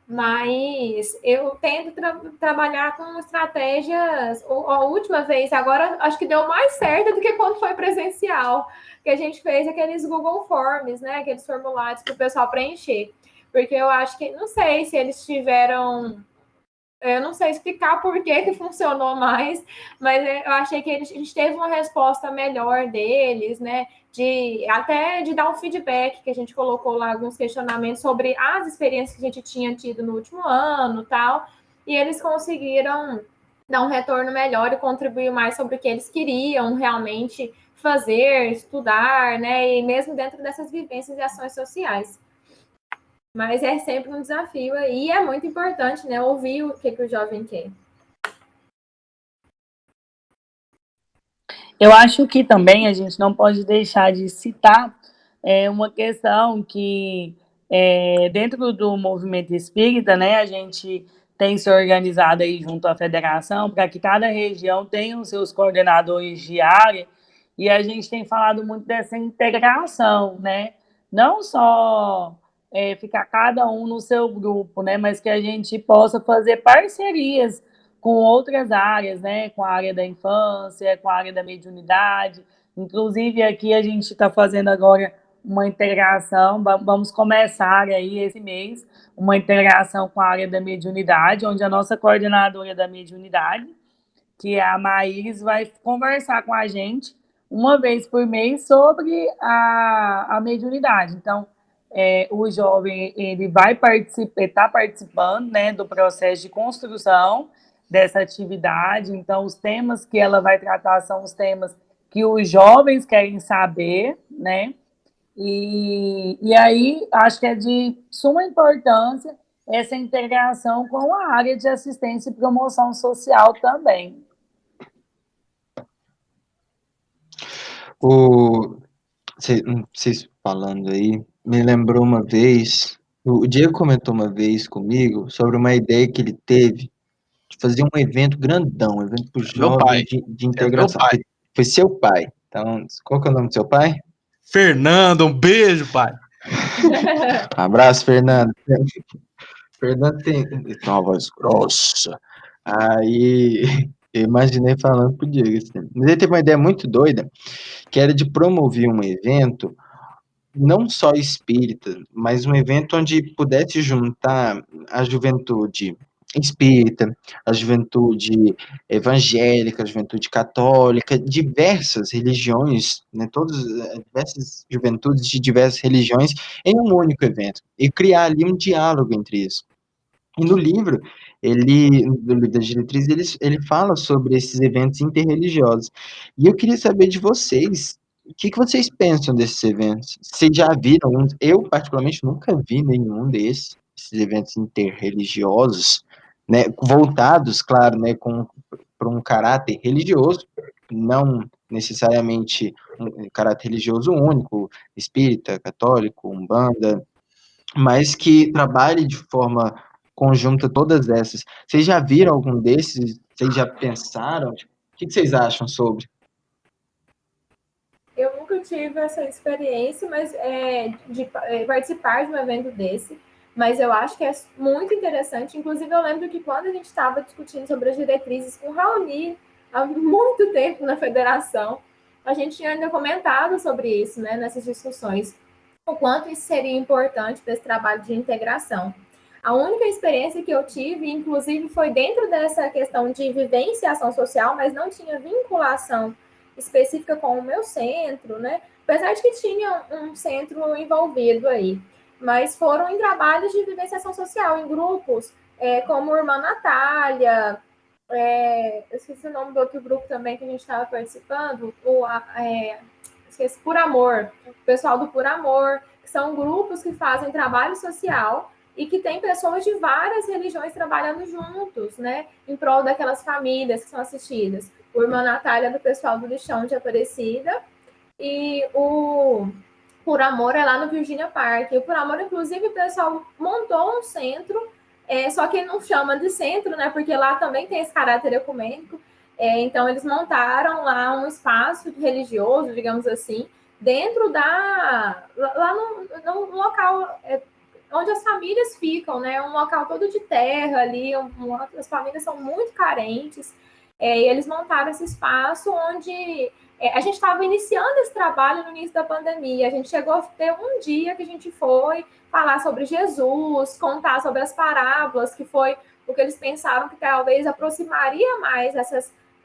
Mas eu tento trabalhar com estratégias. A última vez, agora, acho que deu mais certo do que quando foi presencial, que a gente fez aqueles Google Forms, né? Aqueles formulários para o pessoal preencher. Porque eu acho que, não sei se eles tiveram... Eu não sei explicar por que funcionou mais, mas eu achei que a gente teve uma resposta melhor deles, né? Até de dar um feedback, que a gente colocou lá alguns questionamentos sobre as experiências que a gente tinha tido no último ano e tal, e eles conseguiram dar um retorno melhor e contribuir mais sobre o que eles queriam realmente fazer, estudar, né? E mesmo dentro dessas vivências e ações sociais. Mas é sempre um desafio e é muito importante, né? Ouvir o que o jovem quer. Eu acho que também a gente não pode deixar de citar uma questão que, dentro do movimento espírita, né, a gente tem se organizado aí junto à federação para que cada região tenha os seus coordenadores de área, e a gente tem falado muito dessa integração, né? Não só ficar cada um no seu grupo, né, mas que a gente possa fazer parcerias com outras áreas, né, com a área da infância, com a área da mediunidade. Inclusive, aqui a gente está fazendo agora uma integração, vamos começar aí esse mês, uma integração com a área da mediunidade, onde a nossa coordenadora da mediunidade, que é a Maíris, vai conversar com a gente uma vez por mês sobre a mediunidade. Então, o jovem ele vai estar participando, né, do processo de construção dessa atividade. Então, os temas que ela vai tratar são os temas que os jovens querem saber, né? E aí, acho que é de suma importância essa integração com a área de assistência e promoção social também. Vocês falando aí, me lembrou uma vez, o Diego comentou uma vez comigo sobre uma ideia que ele teve de fazer um evento grandão, um evento para o jovem de integração. Foi seu pai. Então, qual que é o nome do seu pai? Fernando, um beijo, pai. Um abraço, Fernando. Fernando tem uma voz grossa. Aí eu imaginei falando pro Diego assim. Mas ele teve uma ideia muito doida, que era de promover um evento não só espírita, mas um evento onde pudesse juntar a juventude espírita, a juventude evangélica, a juventude católica, diversas religiões, né, diversas juventudes de diversas religiões em um único evento, e criar ali um diálogo entre isso. E no livro, no livro das diretrizes, ele fala sobre esses eventos interreligiosos. E eu queria saber de vocês, o que vocês pensam desses eventos? Vocês já viram um? Eu, particularmente, nunca vi nenhum esses eventos interreligiosos, né, voltados, claro, né, para um caráter religioso, não necessariamente um caráter religioso único, espírita, católico, umbanda, mas que trabalhe de forma conjunta todas essas. Vocês já viram algum desses? Vocês já pensaram? Tipo, o que vocês acham sobre? Eu nunca tive essa experiência, mas de participar de um evento desse, mas eu acho que é muito interessante. Inclusive, eu lembro que quando a gente estava discutindo sobre as diretrizes com o Raoni, há muito tempo na federação, a gente tinha ainda comentado sobre isso, né, nessas discussões, o quanto isso seria importante para esse trabalho de integração. A única experiência que eu tive, inclusive, foi dentro dessa questão de vivência e ação social, mas não tinha vinculação específica com o meu centro, né? Apesar de que tinha um centro envolvido aí. Mas foram em trabalhos de vivenciação social, em grupos, como Irmã Natália, eu esqueci o nome do outro grupo também que a gente estava participando, esqueci, Por Amor, o pessoal do Por Amor, que são grupos que fazem trabalho social e que tem pessoas de várias religiões trabalhando juntos, né, em prol daquelas famílias que são assistidas. O Irmã Natália do pessoal do Lixão de Aparecida e o Por Amor é lá no Virginia Park. E o Por Amor, inclusive, o pessoal montou um centro, só que não chama de centro, né, porque lá também tem esse caráter ecumênico. Então, eles montaram lá um espaço religioso, digamos assim, dentro lá no local onde as famílias ficam, né? Um local todo de terra ali, as famílias são muito carentes, e eles montaram esse espaço onde a gente estava iniciando esse trabalho no início da pandemia. A gente chegou a ter um dia que a gente foi falar sobre Jesus, contar sobre as parábolas, que foi o que eles pensaram que talvez aproximaria mais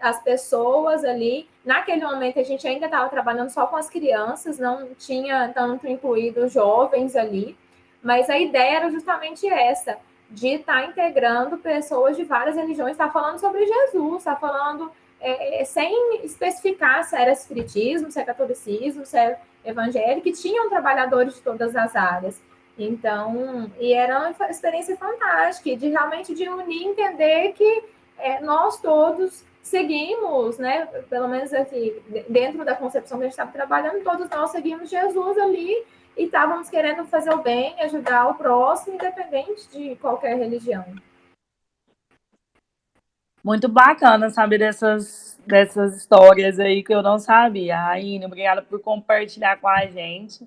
as pessoas ali. Naquele momento, a gente ainda estava trabalhando só com as crianças, não tinha tanto incluído os jovens ali. Mas a ideia era justamente essa, de estar integrando pessoas de várias religiões, estar falando sobre Jesus, estar falando sem especificar se era espiritismo, se é catolicismo, se é evangélico, que tinham trabalhadores de todas as áreas. Então, e era uma experiência fantástica, de realmente de unir, entender que nós todos seguimos, né, pelo menos assim, dentro da concepção que a gente estava trabalhando, todos nós seguimos Jesus ali, e estávamos querendo fazer o bem, ajudar o próximo, independente de qualquer religião. Muito bacana saber dessas histórias aí que eu não sabia. Raine, obrigada por compartilhar com a gente.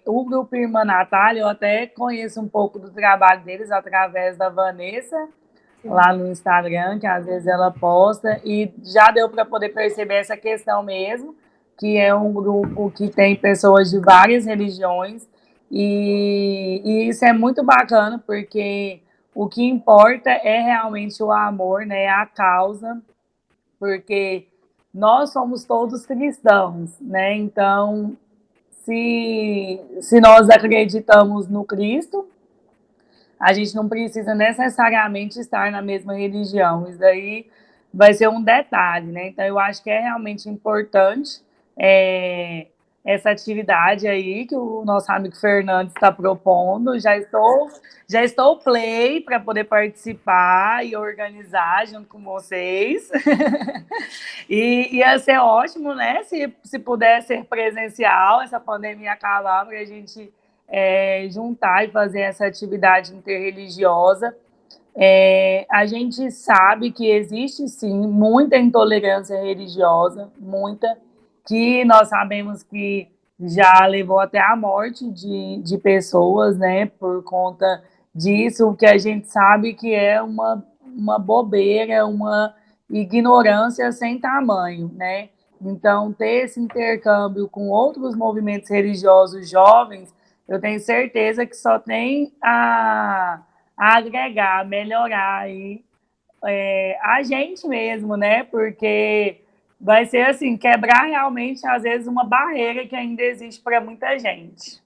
O Grupo Irmã Natália, eu até conheço um pouco do trabalho deles através da Vanessa, lá no Instagram, que às vezes ela posta, e já deu para poder perceber essa questão mesmo, que é um grupo que tem pessoas de várias religiões, e isso é muito bacana, porque o que importa é realmente o amor, né, a causa, porque nós somos todos cristãos, né, então, se nós acreditamos no Cristo, a gente não precisa necessariamente estar na mesma religião. Isso daí vai ser um detalhe, né? Então, eu acho que é realmente importante essa atividade aí que o nosso amigo Fernando está propondo. Já estou play para poder participar e organizar junto com vocês. E ia ser ótimo, né? Se puder ser presencial, essa pandemia acabar, para a gente juntar e fazer essa atividade interreligiosa. A gente sabe que existe, sim, muita intolerância religiosa, muita, que nós sabemos que já levou até a morte de pessoas, né, por conta disso, o que a gente sabe que é uma bobeira, uma ignorância sem tamanho, né? Então, ter esse intercâmbio com outros movimentos religiosos jovens, eu tenho certeza que só tem a agregar, a melhorar aí, a gente mesmo, né? Porque vai ser assim, quebrar realmente, às vezes, uma barreira que ainda existe para muita gente.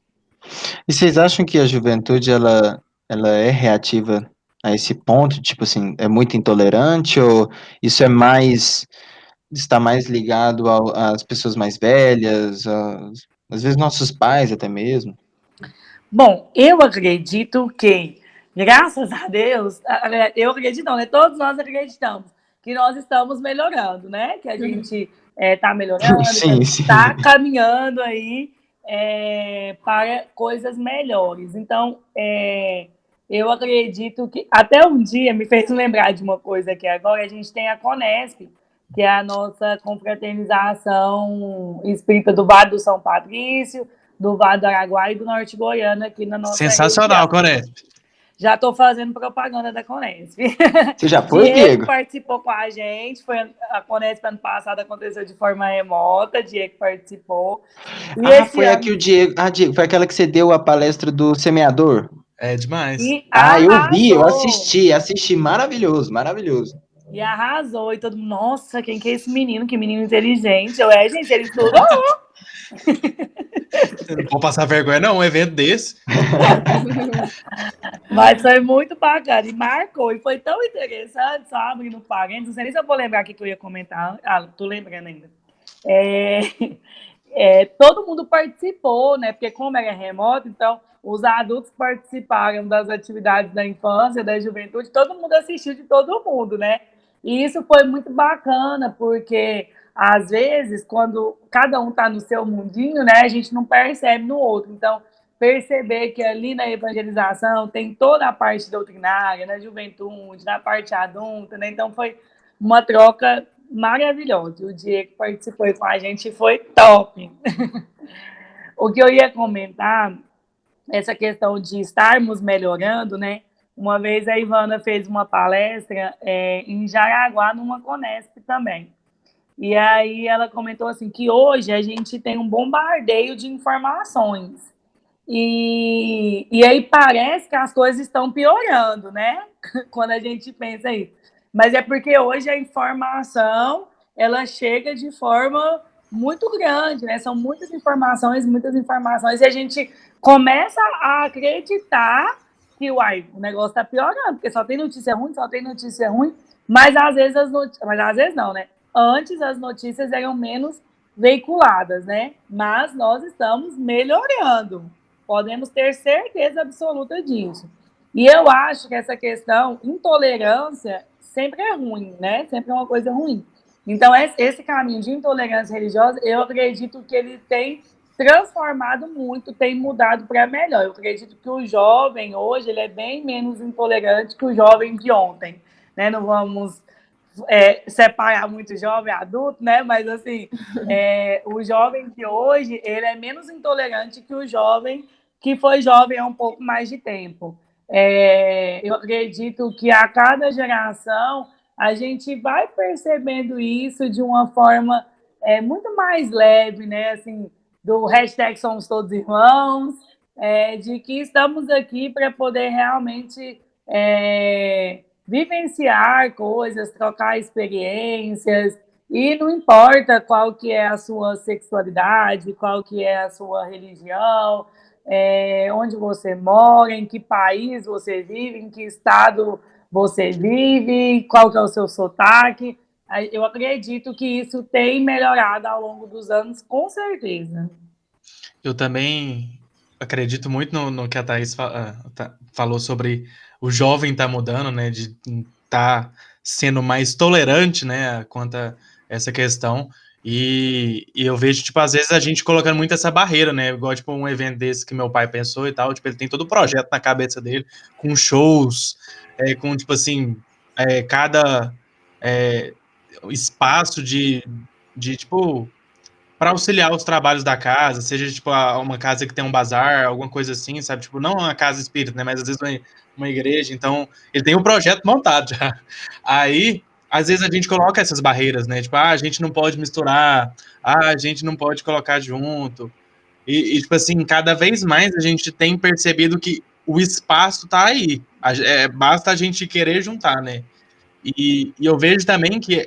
E vocês acham que a juventude ela é reativa a esse ponto? Tipo assim, é muito intolerante ou isso é mais está mais ligado às pessoas mais velhas, às vezes nossos pais até mesmo? Bom, eu acredito que, graças a Deus, eu acredito não, né? Todos nós acreditamos que nós estamos melhorando, né? Que a gente está melhorando, que a Sim, gente está sim. caminhando aí para coisas melhores. Então, eu acredito que até um dia me fez lembrar de uma coisa que agora a gente tem a Conesp, que é a nossa confraternização espírita do Vale do São Patrício, do Vale do Araguaia e do Norte Goiano aqui na nossa Sensacional, região. Conesp. Já estou fazendo propaganda da Conesp. Você já foi, Diego Diego? participou com a gente, a Conesp ano passado aconteceu de forma remota, Diego participou. E esse Foi ano... aqui o Diego. Diego, foi aquela que você deu a palestra do semeador? É demais. E Eu vi, eu arrasou! assisti, maravilhoso, maravilhoso. E arrasou, e todo mundo, nossa, quem que é esse menino? Que menino inteligente. Gente, ele estudou. Não vou passar vergonha, não, um evento desse. Mas foi muito bacana, e marcou, e foi tão interessante, só abrindo parênteses, não sei nem se eu vou lembrar o que eu ia comentar, tô lembrando ainda. Todo mundo participou, né, porque como era remoto, então os adultos participaram das atividades da infância, da juventude, todo mundo assistiu de todo mundo, né, e isso foi muito bacana, porque às vezes, quando cada um está no seu mundinho, né, a gente não percebe no outro, então perceber que ali na evangelização tem toda a parte doutrinária, na juventude, na parte adulta, né? Então foi uma troca maravilhosa. O Diego participou com a gente, foi top. O que eu ia comentar, essa questão de estarmos melhorando, né? Uma vez a Ivana fez uma palestra em Jaraguá, numa Conesp também. E aí ela comentou assim que hoje a gente tem um bombardeio de informações. E aí parece que as coisas estão piorando, né? Quando a gente pensa isso. Mas é porque hoje a informação ela chega de forma muito grande, né? São muitas informações, e a gente começa a acreditar que o negócio está piorando, porque só tem notícia ruim, mas às vezes mas às vezes não, né? Antes as notícias eram menos veiculadas, né? Mas nós estamos melhorando. Podemos ter certeza absoluta disso. E eu acho que essa questão, intolerância, sempre é ruim, né? Sempre é uma coisa ruim. Então, esse caminho de intolerância religiosa, eu acredito que ele tem transformado muito, tem mudado para melhor. Eu acredito que o jovem hoje ele é bem menos intolerante que o jovem de ontem, né? Não vamos separar muito jovem e adulto, né? Mas assim, o jovem de hoje ele é menos intolerante que o jovem que foi jovem há um pouco mais de tempo. Eu acredito que a cada geração a gente vai percebendo isso de uma forma muito mais leve, né? Assim, do hashtag Somos Todos Irmãos, de que estamos aqui para poder realmente vivenciar coisas, trocar experiências, e não importa qual que é a sua sexualidade, qual que é a sua religião, onde você mora, em que país você vive, em que estado você vive, qual que é o seu sotaque. Eu acredito que isso tem melhorado ao longo dos anos, com certeza. Eu também acredito muito no que a Thaís falou sobre o jovem estar mudando, né, de estar sendo mais tolerante, né, quanto a essa questão. E eu vejo, tipo, às vezes a gente colocando muito essa barreira, né, igual, tipo, um evento desse que meu pai pensou e tal, tipo, ele tem todo o projeto na cabeça dele, com shows, com, tipo assim, cada espaço de tipo, para auxiliar os trabalhos da casa, seja, tipo, uma casa que tem um bazar, alguma coisa assim, sabe? Tipo, não uma casa espírita, né? Mas às vezes uma igreja. Então, ele tem um projeto montado já. Aí, às vezes a gente coloca essas barreiras, né? Tipo, a gente não pode misturar, a gente não pode colocar junto. Tipo assim, cada vez mais a gente tem percebido que o espaço tá aí. Basta a gente querer juntar, né? E eu vejo também que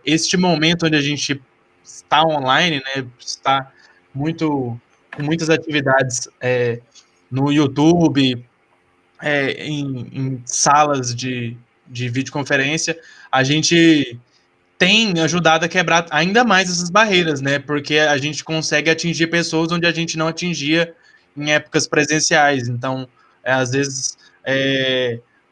este momento onde a gente está online, né? Está com muitas atividades no YouTube, em salas de videoconferência, a gente tem ajudado a quebrar ainda mais essas barreiras, né? Porque a gente consegue atingir pessoas onde a gente não atingia em épocas presenciais. Então, às vezes,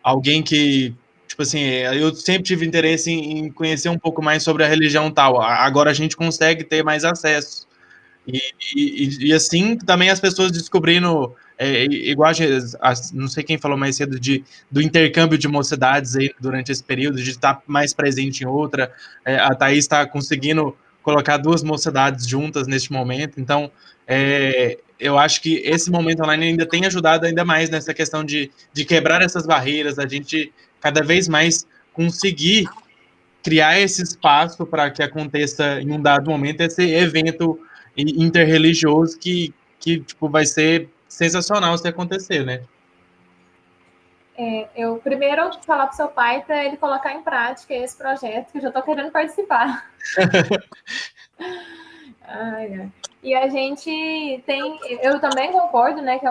alguém que, tipo assim, eu sempre tive interesse em conhecer um pouco mais sobre a religião tal. Agora a gente consegue ter mais acesso. E assim também as pessoas descobrindo, igual não sei quem falou mais cedo, do intercâmbio de mocidades aí durante esse período, de estar mais presente em outra. A Thaís está conseguindo colocar 2 mocidades juntas neste momento. Então, eu acho que esse momento online ainda tem ajudado ainda mais nessa questão de quebrar essas barreiras, a gente cada vez mais conseguir criar esse espaço para que aconteça em um dado momento esse evento interreligioso que tipo, vai ser sensacional se acontecer, né? Eu primeiro falar pro seu pai para ele colocar em prática esse projeto, que eu já estou querendo participar. E a gente tem, eu também concordo, né, que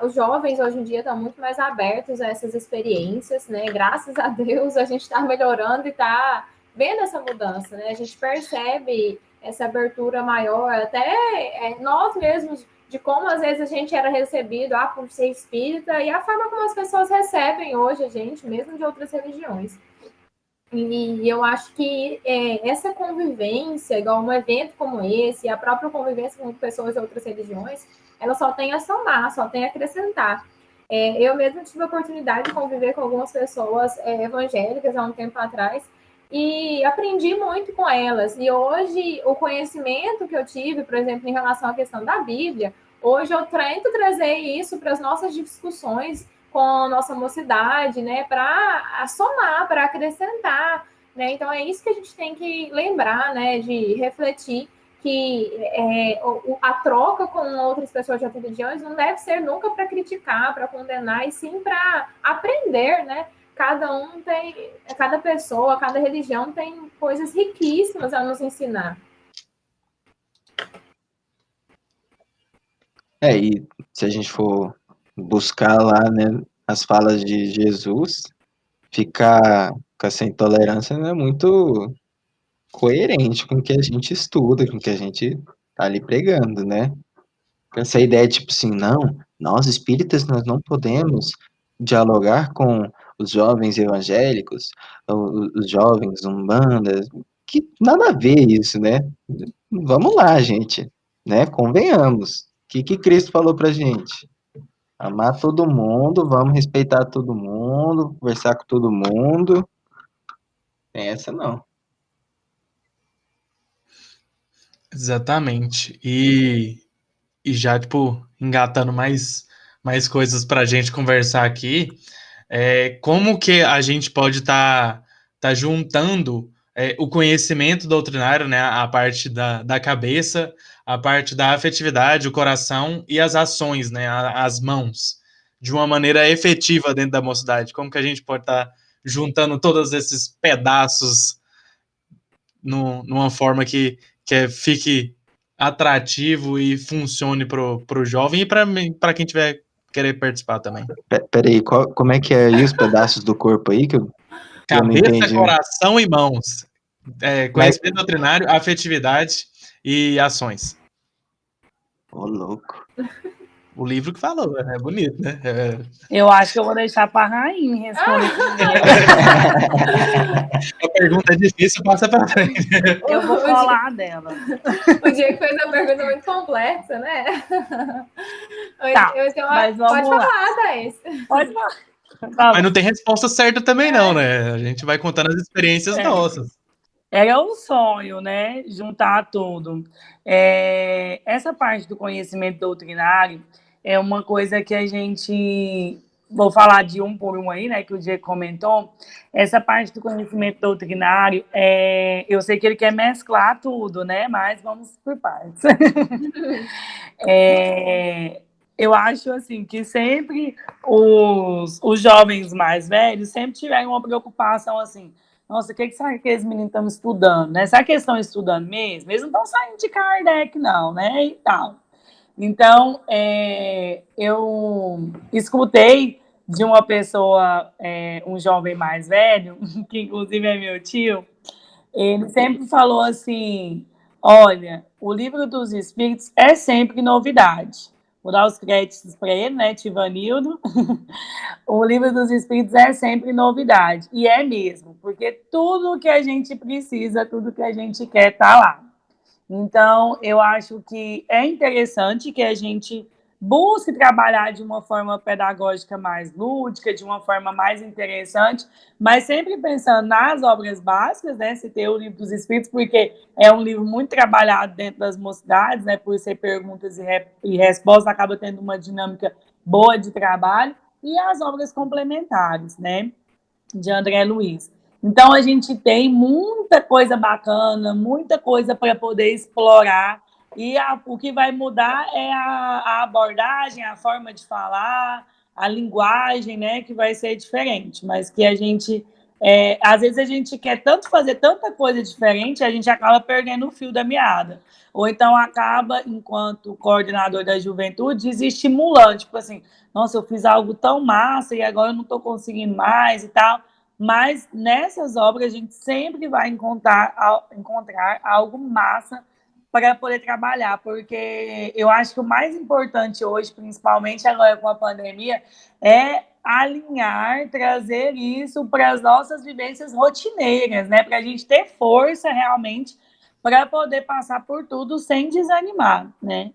os jovens hoje em dia estão muito mais abertos a essas experiências, né? Graças a Deus a gente está melhorando e está vendo essa mudança, né? A gente percebe essa abertura maior, até nós mesmos, de como às vezes a gente era recebido por ser espírita e a forma como as pessoas recebem hoje a gente, mesmo de outras religiões. E eu acho que essa convivência, igual um evento como esse, a própria convivência com pessoas de outras religiões, ela só tem a somar, só tem a acrescentar. Eu mesmo tive a oportunidade de conviver com algumas pessoas evangélicas há um tempo atrás e aprendi muito com elas. E hoje, o conhecimento que eu tive, por exemplo, em relação à questão da Bíblia, hoje eu tento trazer isso para as nossas discussões com a nossa mocidade, né, para somar, para acrescentar, né? Então é isso que a gente tem que lembrar, né, de refletir que a troca com outras pessoas de outras religiões não deve ser nunca para criticar, para condenar, e sim para aprender, né? Cada pessoa, cada religião tem coisas riquíssimas a nos ensinar. E se a gente for buscar lá, né, as falas de Jesus, ficar com essa intolerância não é muito coerente com o que a gente estuda, com o que a gente tá ali pregando, né? Essa ideia, tipo assim, não, nós espíritas, nós não podemos dialogar com os jovens evangélicos, os jovens umbandas, que nada a ver isso, né? Vamos lá, gente, né? Convenhamos. O que Cristo falou pra gente? Amar todo mundo, vamos respeitar todo mundo, conversar com todo mundo. Tem essa não. Exatamente. E já, tipo, engatando mais coisas pra gente conversar aqui, como que a gente pode tá juntando o conhecimento doutrinário, né, a parte da cabeça, a parte da afetividade, o coração e as ações, né, as mãos, de uma maneira efetiva dentro da mocidade? Como que a gente pode estar juntando todos esses pedaços numa forma que fique atrativo e funcione pro jovem e para quem tiver querer participar também? Peraí, como é que é aí os pedaços do corpo aí que eu não Cabeça, entendi? coração e mãos. Mas, Conhecimento doutrinário, afetividade e ações. ô louco. O livro que falou, é bonito, né? Eu acho que eu vou deixar para a Rainha responder primeiro. A pergunta é difícil, passa para frente. Eu vou falar dela. O Diego fez uma pergunta muito complexa, né? Tá, mas pode falar, Thaís. Pode falar. Mas não tem resposta certa também, não, né? A gente vai contando as experiências nossas. É um sonho, né? Juntar tudo. Essa parte do conhecimento doutrinário é uma coisa que a gente vou falar de um por um aí, né, que o Diego comentou, essa parte do conhecimento doutrinário, eu sei que ele quer mesclar tudo, né, mas vamos por partes. Eu acho, assim, que sempre os jovens mais velhos sempre tiveram uma preocupação, assim, nossa, o que será que aqueles meninos estão estudando, né? Será que eles estão estudando mesmo? Eles não estão saindo de Kardec, não, né, e tal. Então, eu escutei de uma pessoa, um jovem mais velho, que inclusive é meu tio, ele sempre falou assim: olha, o livro dos Espíritos é sempre novidade. Vou dar os créditos para ele, né, Tivanildo? O livro dos Espíritos é sempre novidade. E é mesmo, porque tudo que a gente precisa, tudo que a gente quer, está lá. Então, eu acho que é interessante que a gente busque trabalhar de uma forma pedagógica mais lúdica, de uma forma mais interessante, mas sempre pensando nas obras básicas, né? Citei o Livro dos Espíritos, porque é um livro muito trabalhado dentro das mocidades, né? Por ser perguntas e respostas, acaba tendo uma dinâmica boa de trabalho, e as obras complementares, né? De André Luiz. Então, a gente tem muita coisa bacana, muita coisa para poder explorar, e o que vai mudar é a abordagem, a forma de falar, a linguagem, né, que vai ser diferente, mas que a gente, às vezes a gente quer tanto fazer tanta coisa diferente, a gente acaba perdendo o fio da meada, ou então acaba, enquanto coordenador da juventude, desestimulando, tipo assim, nossa, eu fiz algo tão massa e agora eu não estou conseguindo mais e tal. Mas nessas obras a gente sempre vai encontrar algo massa para poder trabalhar, porque eu acho que o mais importante hoje, principalmente agora com a pandemia, é alinhar, trazer isso para as nossas vivências rotineiras, né? Para a gente ter força realmente para poder passar por tudo sem desanimar, né?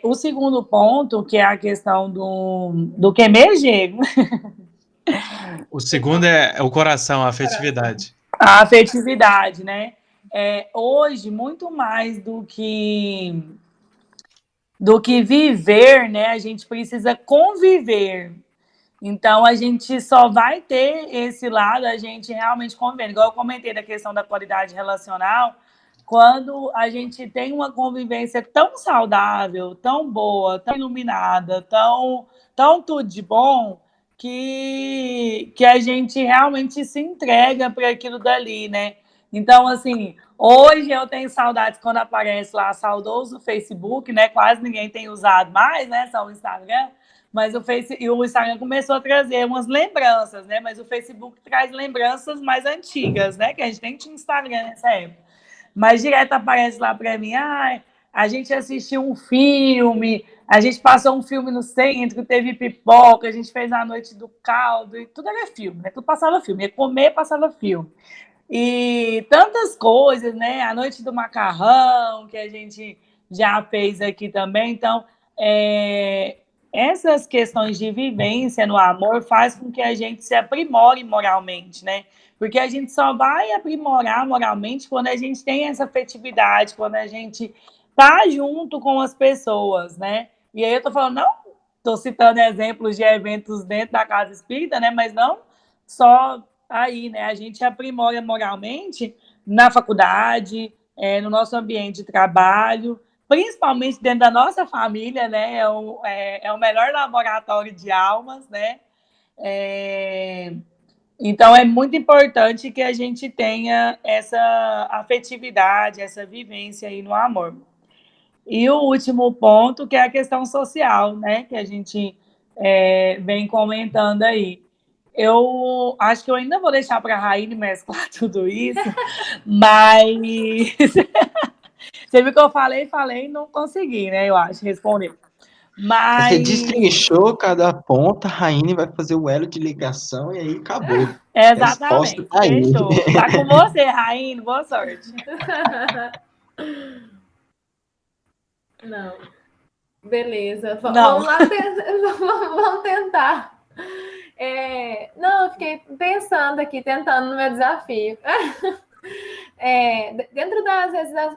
O segundo ponto, que é a questão do que mesmo, O segundo é o coração, a afetividade. a afetividade, né? Hoje, muito mais do que viver, né? A gente precisa conviver. Então, a gente só vai ter esse lado, a gente realmente convivendo. Igual eu comentei da questão da qualidade relacional, quando a gente tem uma convivência tão saudável, tão boa, tão iluminada, tão tudo de bom, que a gente realmente se entrega para aquilo dali, né? Então, assim, hoje eu tenho saudades quando aparece lá saudoso Facebook, né? Quase ninguém tem usado mais, né? Só o Instagram. Mas o Instagram começou a trazer umas lembranças, né? Mas o Facebook traz lembranças mais antigas, né? Que a gente nem tinha Instagram nessa época. Mas direto aparece lá para mim, a gente assistiu um filme, a gente passou um filme no centro, teve pipoca, a gente fez a noite do caldo, e tudo era filme, né? Tudo passava filme, ia comer, passava filme. E tantas coisas, né? A noite do macarrão, que a gente já fez aqui também. Então, essas questões de vivência no amor faz com que a gente se aprimore moralmente, né? Porque a gente só vai aprimorar moralmente quando a gente tem essa afetividade, quando a gente tá junto com as pessoas, né? E aí eu tô falando, não tô citando exemplos de eventos dentro da casa espírita, né? Mas não só aí, né? A gente aprimora moralmente na faculdade, no nosso ambiente de trabalho, principalmente dentro da nossa família, né? É o melhor laboratório de almas, né? Então, é muito importante que a gente tenha essa afetividade, essa vivência aí no amor. E o último ponto, que é a questão social, né? Que a gente vem comentando aí. Eu acho que eu ainda vou deixar para a Raíne mesclar tudo isso, mas você viu que eu falei e não consegui, né? Eu acho, responder. Você Mas. destrinchou cada ponta, a Raine vai fazer o elo de ligação e aí acabou. A resposta Exatamente, tá aí. fechou. Tá com você, Raíne, boa sorte. Não. Beleza. Não. Vamos lá, vamos tentar. Não, eu fiquei pensando aqui, tentando no meu desafio. Dentro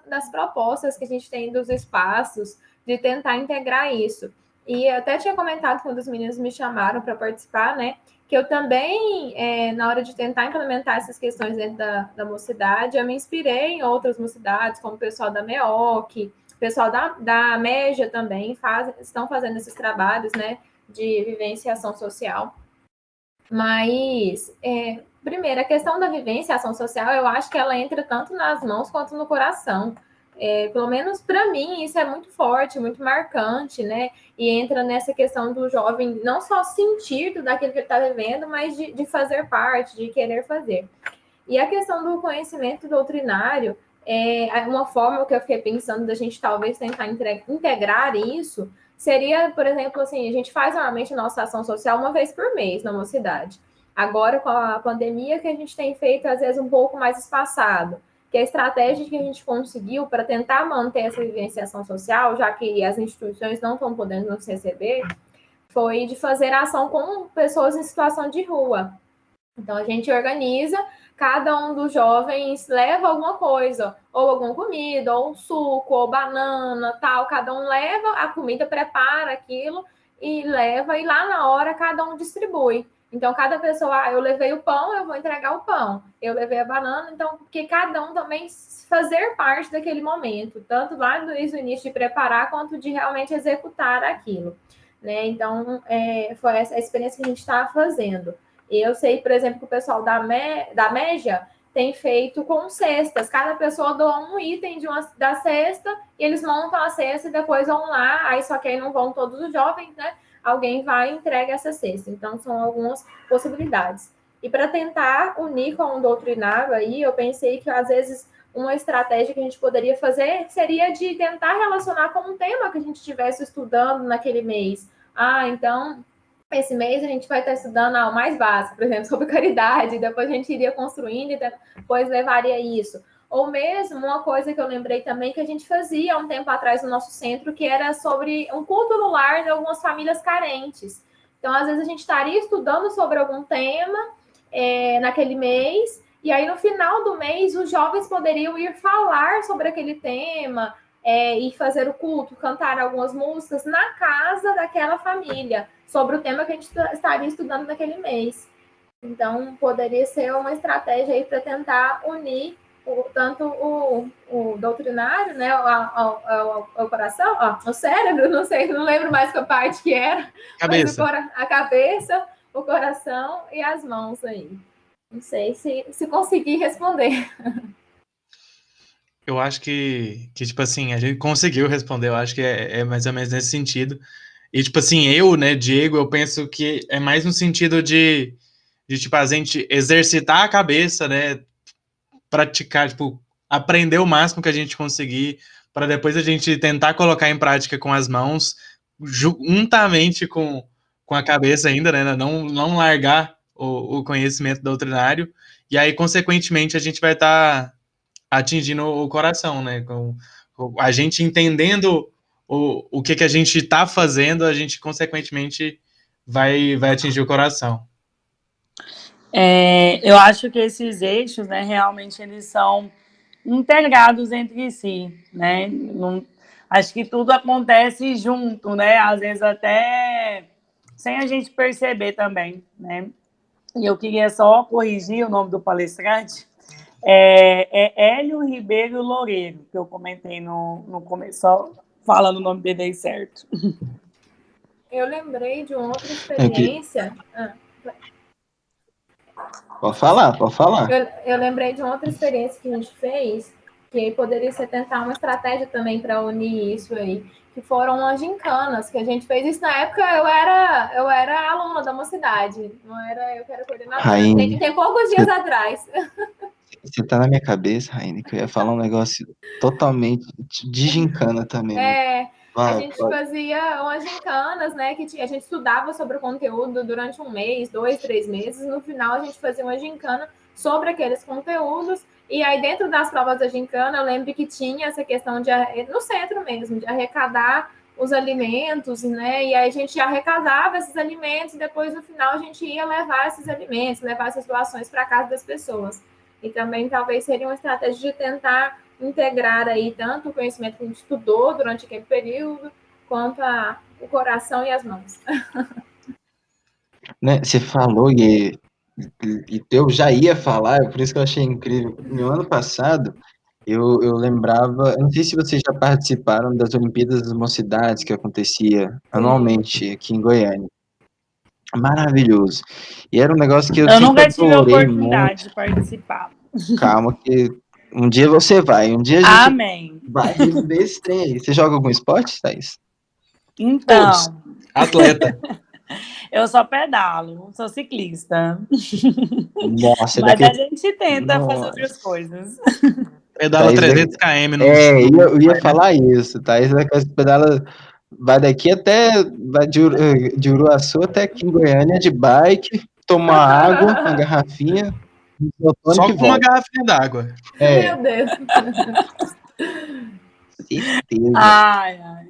das propostas que a gente tem dos espaços, de tentar integrar isso. E eu até tinha comentado quando os meninos me chamaram para participar, né? Que eu também, na hora de tentar implementar essas questões dentro da mocidade, eu me inspirei em outras mocidades, como o pessoal da MEOC, o pessoal da MEJA também estão fazendo esses trabalhos, né? De vivência e ação social. Mas, primeiro, a questão da vivência e ação social, eu acho que ela entra tanto nas mãos quanto no coração. Pelo menos para mim, isso é muito forte, muito marcante, né? E entra nessa questão do jovem não só sentir tudo aquilo que ele está vivendo, mas de fazer parte, de querer fazer. E a questão do conhecimento doutrinário é uma forma que eu fiquei pensando da gente talvez tentar integrar isso seria, por exemplo, assim, a gente faz normalmente a nossa ação social uma vez por mês na mocidade. Agora, com a pandemia, que a gente tem feito, às vezes, um pouco mais espaçado, que a estratégia que a gente conseguiu para tentar manter essa vivenciação social, já que as instituições não estão podendo nos receber, foi de fazer ação com pessoas em situação de rua. Então, a gente organiza, cada um dos jovens leva alguma coisa, ou alguma comida, ou suco, ou banana, tal. Cada um leva a comida, prepara aquilo e leva, e lá na hora cada um distribui. Então, cada pessoa, eu levei o pão, eu vou entregar o pão. Eu levei a banana, então, porque cada um também fazer parte daquele momento, tanto lá desde o início de preparar, quanto de realmente executar aquilo. Né? Então, foi essa a experiência que a gente está fazendo. Eu sei, por exemplo, que o pessoal da MEJA tem feito com cestas. Cada pessoa doa um item da cesta e eles montam a cesta e depois vão lá. Aí só que aí não vão todos os jovens, né? Alguém vai e entrega essa cesta. Então, são algumas possibilidades. E para tentar unir com o doutrinário aí, eu pensei que, às vezes, uma estratégia que a gente poderia fazer seria de tentar relacionar com um tema que a gente estivesse estudando naquele mês. Então, esse mês a gente vai estar estudando o mais básico, por exemplo, sobre caridade, depois a gente iria construindo e depois levaria isso. Ou mesmo uma coisa que eu lembrei também que a gente fazia há um tempo atrás no nosso centro, que era sobre um culto no lar de algumas famílias carentes. Então, às vezes, a gente estaria estudando sobre algum tema naquele mês, e aí no final do mês os jovens poderiam ir falar sobre aquele tema, e fazer o culto, cantar algumas músicas na casa daquela família, sobre o tema que a gente estaria estudando naquele mês. Então, poderia ser uma estratégia aí para tentar unir tanto o doutrinário, né, o coração, o cérebro, não sei, não lembro mais qual parte que era, Cabeça. mas a cabeça, o coração e as mãos aí. Não sei se consegui responder. Eu acho que, tipo assim, a gente conseguiu responder, eu acho que é mais ou menos nesse sentido. E, tipo assim, né, Diego, eu penso que é mais no sentido de tipo, a gente exercitar a cabeça, né, praticar, tipo, aprender o máximo que a gente conseguir, para depois a gente tentar colocar em prática com as mãos, juntamente com a cabeça ainda, né, não largar o conhecimento doutrinário, e aí, consequentemente, a gente vai estar atingindo o coração, né? Com a gente entendendo o que a gente está fazendo, a gente, consequentemente, vai atingir o coração. Eu acho que esses eixos, né, realmente eles são integrados entre si, né? Acho que tudo acontece junto, né? Às vezes até sem a gente perceber também, né? E eu queria só corrigir o nome do palestrante. É Hélio Ribeiro Loureiro, que eu comentei no começo, só falando o nome dele aí certo. Eu lembrei de uma outra experiência. Pode falar, pode falar. Eu lembrei de uma outra experiência que a gente fez, que poderia ser tentar uma estratégia também para unir isso aí, que foram as gincanas, que a gente fez isso na época, eu era aluna da mocidade, não era eu que era coordenadora. Raine, Tem poucos dias atrás. você tá na minha cabeça, Raine, que eu ia falar um negócio totalmente de gincana também, mas A vai, gente pode. fazia umas gincanas, né? Que a gente estudava sobre o conteúdo durante um mês, 2, 3 meses. No final, a gente fazia uma gincana sobre aqueles conteúdos. E aí, dentro das provas da gincana, eu lembro que tinha essa questão no centro mesmo, de arrecadar os alimentos, né? E aí a gente arrecadava esses alimentos e depois, no final, a gente ia levar esses alimentos, levar essas doações para casa das pessoas. E também, talvez, seria uma estratégia de tentar integrar aí tanto o conhecimento que a gente estudou durante aquele período, quanto o coração e as mãos. Né, você falou e eu já ia falar, por isso que eu achei incrível. No ano passado, eu lembrava, eu não sei se vocês já participaram das Olimpíadas das Mocidades que acontecia anualmente aqui em Goiânia. Maravilhoso. E era um negócio que eu Eu sempre nunca tive a adorei muito. oportunidade de participar. Calma que um dia você vai, um dia a gente Amém. vai reviver esse trem aí. Você joga algum esporte, Thaís? Todos. Então, Atleta. eu só pedalo, sou ciclista. Nossa, Mas daqui. a gente tenta fazer outras Nossa. coisas. Pedala Thaís 300 km eu ia falar isso, Thaís daquelas pedala vai daqui até, vai de Uruaçu até aqui em Goiânia de bike, tomar água, uma garrafinha, isotônico só e com uma volta. garrafinha d'água. Meu Deus. Certeza. Ai, ai.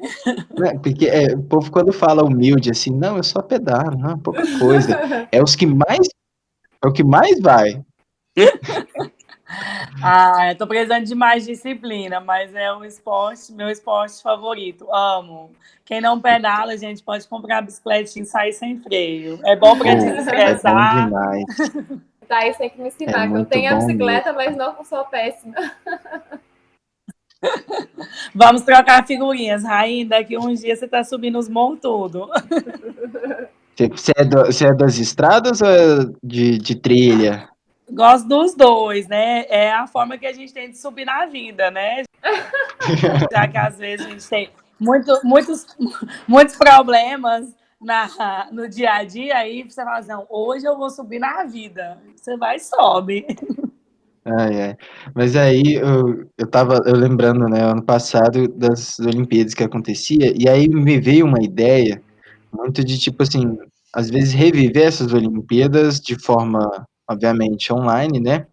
Né? Porque o povo quando fala humilde assim, não, eu só pedalo, não, pouca coisa. É o que mais vai. Ah, eu tô precisando de mais disciplina, mas é o esporte, meu esporte favorito. Amo. Quem não pedala, a gente pode comprar bicicleta e sair sem freio. É bom para É bom desestressar. demais. Tá, isso tem que me É ensinar, que eu muito tenho a bom mesmo. bicicleta, mas não sou péssima. Vamos trocar figurinhas, Rainha. Daqui uns dias você tá subindo os morros tudo. Você é das estradas ou é de trilha? Gosto dos dois, né? É a forma que a gente tem de subir na vida, né? Já que às vezes a gente tem muitos problemas no dia a dia, aí você fala assim, não, hoje eu vou subir na vida. Você vai e sobe. Ai, ai. Mas aí eu lembrando, né, ano passado das Olimpíadas que acontecia, e aí me veio uma ideia muito de tipo assim, às vezes reviver essas Olimpíadas de forma, obviamente, online, né?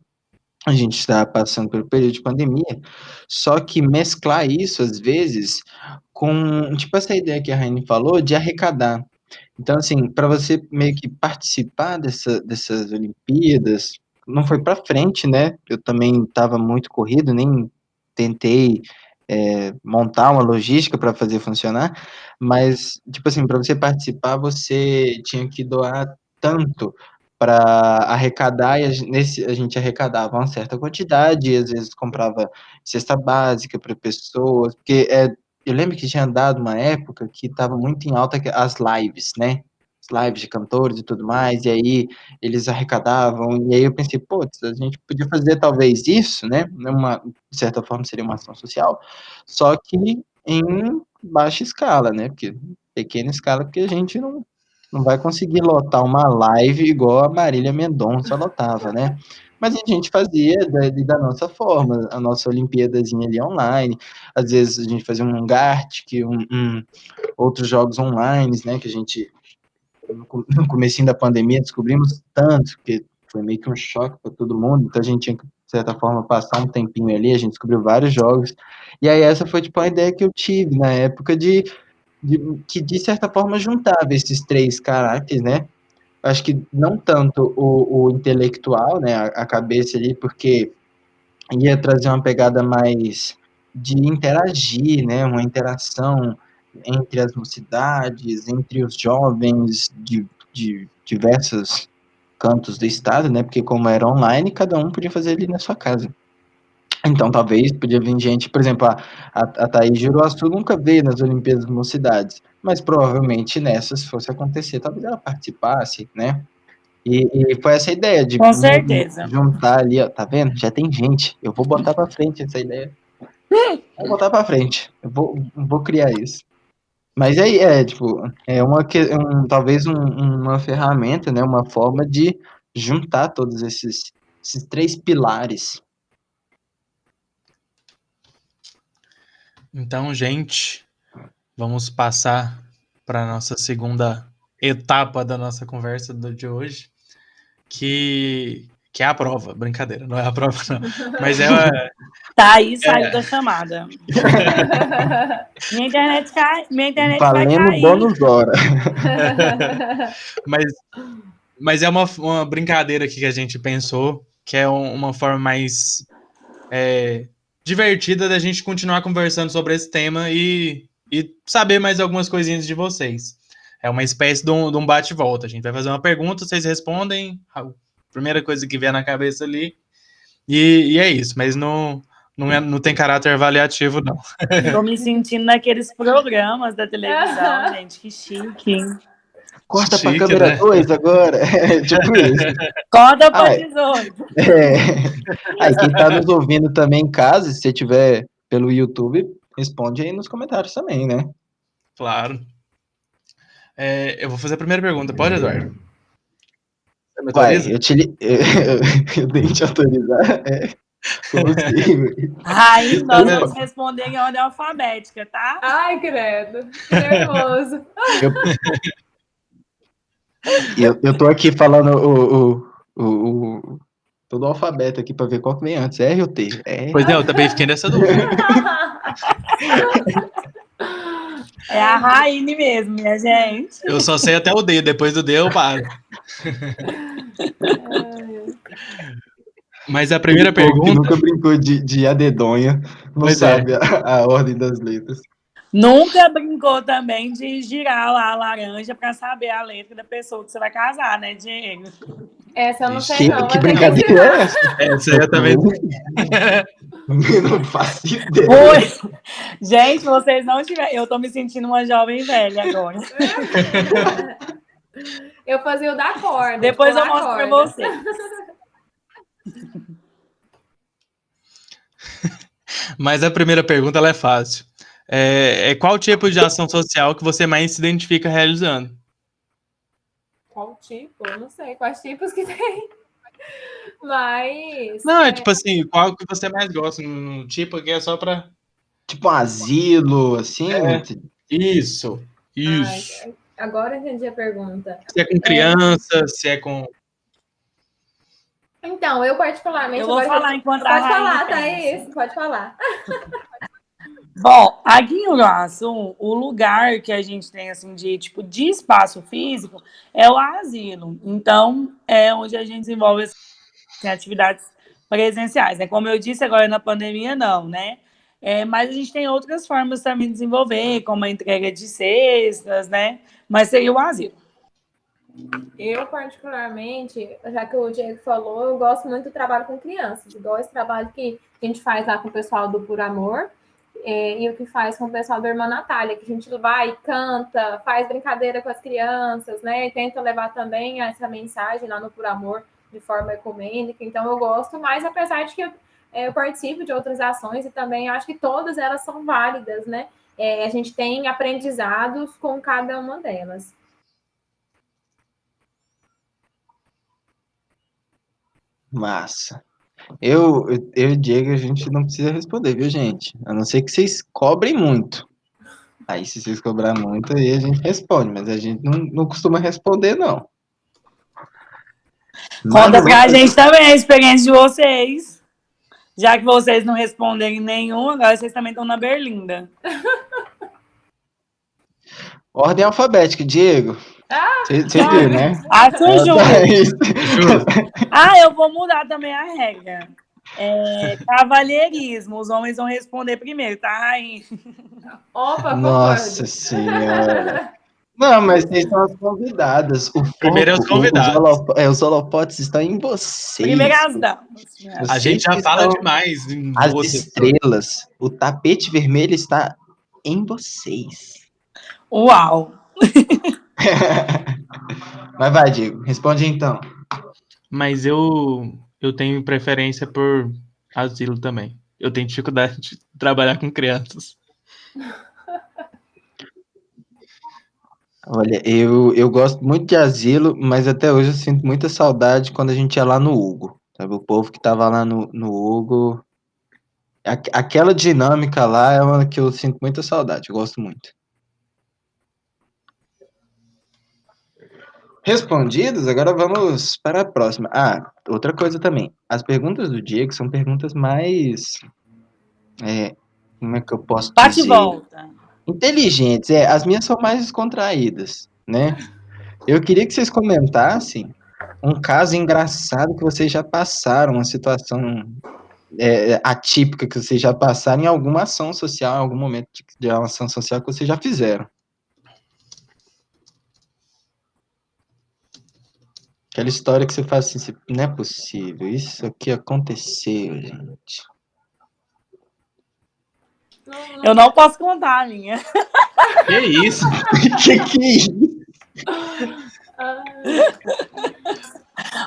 A gente está passando pelo período de pandemia, só que mesclar isso, às vezes, com, tipo, essa ideia que a Raine falou de arrecadar. Então, assim, para você meio que participar dessas Olimpíadas, não foi para frente, né? Eu também estava muito corrido, nem tentei montar uma logística para fazer funcionar, mas, tipo assim, para você participar, você tinha que doar tanto para arrecadar, e a gente arrecadava uma certa quantidade, e às vezes comprava cesta básica para pessoas, porque eu lembro que tinha dado uma época que estava muito em alta as lives, né? As lives de cantores e tudo mais, e aí eles arrecadavam, e aí eu pensei, putz, a gente podia fazer talvez isso, né? De certa forma seria uma ação social, só que em baixa escala, né? Porque pequena escala, porque a gente não vai conseguir lotar uma live igual a Marília Mendonça lotava, né? Mas a gente fazia da nossa forma, a nossa Olimpíadazinha ali online, às vezes a gente fazia um Gartic, outros jogos online, né, que a gente, no comecinho da pandemia, descobrimos tanto, que foi meio que um choque para todo mundo, então a gente tinha que, de certa forma, passar um tempinho ali, a gente descobriu vários jogos, e aí essa foi, tipo, a ideia que eu tive na época que, de certa forma, juntava esses três caracteres, né, acho que não tanto o intelectual, né, a cabeça ali, porque ia trazer uma pegada mais de interagir, né, uma interação entre as mocidades, entre os jovens de diversos cantos do estado, né, porque como era online, cada um podia fazer ali na sua casa. Então, talvez, podia vir gente, por exemplo, a Thaís Juruaçu nunca veio nas Olimpíadas das Mocidades, mas provavelmente nessas, se fosse acontecer, talvez ela participasse, né? E foi essa ideia de Com certeza. juntar ali, ó, tá vendo? Já tem gente. Eu vou botar pra frente essa ideia. Vou botar pra frente. Eu vou criar isso. Mas aí tipo, talvez uma ferramenta, né? Uma forma de juntar todos esses três pilares. Então, gente, vamos passar para a nossa segunda etapa da nossa conversa de hoje, que é a prova. Brincadeira, não é a prova, não. Mas Tá aí, saiu da chamada. Minha internet vai Valendo cair. bônus hora. Mas é uma brincadeira aqui que a gente pensou, que é uma forma mais divertida da gente continuar conversando sobre esse tema e e saber mais algumas coisinhas de vocês. É uma espécie de um bate-volta. A gente vai fazer uma pergunta, vocês respondem a primeira coisa que vier na cabeça ali, e é isso. Mas não tem caráter avaliativo, não. Tô me sentindo naqueles programas da televisão, gente, que chique. Corta pra Chique, câmera né? 2 agora. Tipo isso. Corta pra Ai. 18. Aí, quem tá nos ouvindo também em casa, se você tiver pelo YouTube, responde aí nos comentários também, né? Claro. Eu vou fazer a primeira pergunta. Pode, Eduardo? Você me Vai, autoriza? eu tenho que te autorizar. Como assim? Aí nós vamos responder em ordem alfabética, tá? Ai, credo. Que nervoso. Eu tô aqui falando todo o alfabeto aqui pra ver qual que vem antes, R ou T? Pois é, eu também fiquei nessa dúvida. É a Raine mesmo, minha gente. Eu só sei até o D, depois do D eu paro. Mas a primeira O povo que pergunta... nunca brincou de adedonha, não Pois sabe a ordem das letras. Nunca brincou também de girar lá a laranja pra saber a letra da pessoa que você vai casar, né, Diego? Essa eu não sei, não. Que Vou ter que brincadeira é ensinar. essa? Essa aí eu também... Não faço ideia. Oi. Gente, vocês não tiveram. Eu tô me sentindo uma jovem velha agora. Eu fazia o da corda. Depois eu pular mostro pra corda. vocês. Mas a primeira pergunta ela é fácil. Qual tipo de ação social que você mais se identifica realizando? Qual tipo? Eu não sei quais tipos que tem. Mas. Não, tipo assim, qual que você mais gosta? No tipo aqui é só pra... Tipo um asilo, assim? Isso. Ai, agora eu entendi a pergunta. Se é com criança, se é com... Então, eu particularmente... Eu vou falar enquanto a Pode Raine falar, pensa. Thaís. Pode falar. Bom, aqui em Uruaçu, o lugar que a gente tem, assim, de espaço físico é o asilo. Então, é onde a gente desenvolve assim, atividades presenciais, né? Como eu disse, agora na pandemia, não, né? Mas a gente tem outras formas também de desenvolver, como a entrega de cestas, né? Mas seria o asilo. Eu, particularmente, já que o Diego falou, eu gosto muito do trabalho com crianças, igual esse trabalho que a gente faz lá com o pessoal do Por Amor, e o que faz com o pessoal da Irmã Natália, que a gente vai, canta, faz brincadeira com as crianças, né? E tenta levar também essa mensagem lá no Por Amor de forma ecumênica. Então, eu gosto mais, apesar de que eu participo de outras ações e também acho que todas elas são válidas, né? A gente tem aprendizados com cada uma delas. Massa. Eu e Diego, a gente não precisa responder, viu, gente? A não ser que vocês cobrem muito. Aí, se vocês cobrar muito, aí a gente responde, mas a gente não costuma responder, não. Conta pra gente também a experiência de vocês. Já que vocês não responderem nenhum, agora vocês também estão na berlinda. Ordem alfabética, Diego. Você viu, né? Acho justo. Justo. Eu vou mudar também a regra. Cavalheirismo. Os homens vão responder primeiro, tá, Rainha? Opa, Nossa Senhora. Não, mas vocês são as convidadas. Primeiro é os convidados. Os holopotes estão em vocês. Primeiro as damas. A gente já fala demais. As estrelas. O tapete vermelho está em vocês. Uau! Mas vai, Diego. Responde então. Mas eu tenho preferência por asilo também. Eu tenho dificuldade de trabalhar com crianças. Olha, eu gosto muito de asilo, mas até hoje eu sinto muita saudade quando a gente ia lá no Hugo. Sabe, o povo que tava lá no Hugo. Aquela dinâmica lá é uma que eu sinto muita saudade, eu gosto muito. Respondidos, agora vamos para a próxima. Outra coisa também. As perguntas do Diego são perguntas mais... como é que eu posso dizer? Bate e volta. Inteligentes. As minhas são mais descontraídas, né? Eu queria que vocês comentassem um caso engraçado que vocês já passaram, uma situação atípica que vocês já passaram em alguma ação social, em algum momento de uma ação social que vocês já fizeram. Aquela história que você faz assim, não é possível, isso aqui aconteceu, gente. Eu não posso contar a minha. Que isso? Que é isso?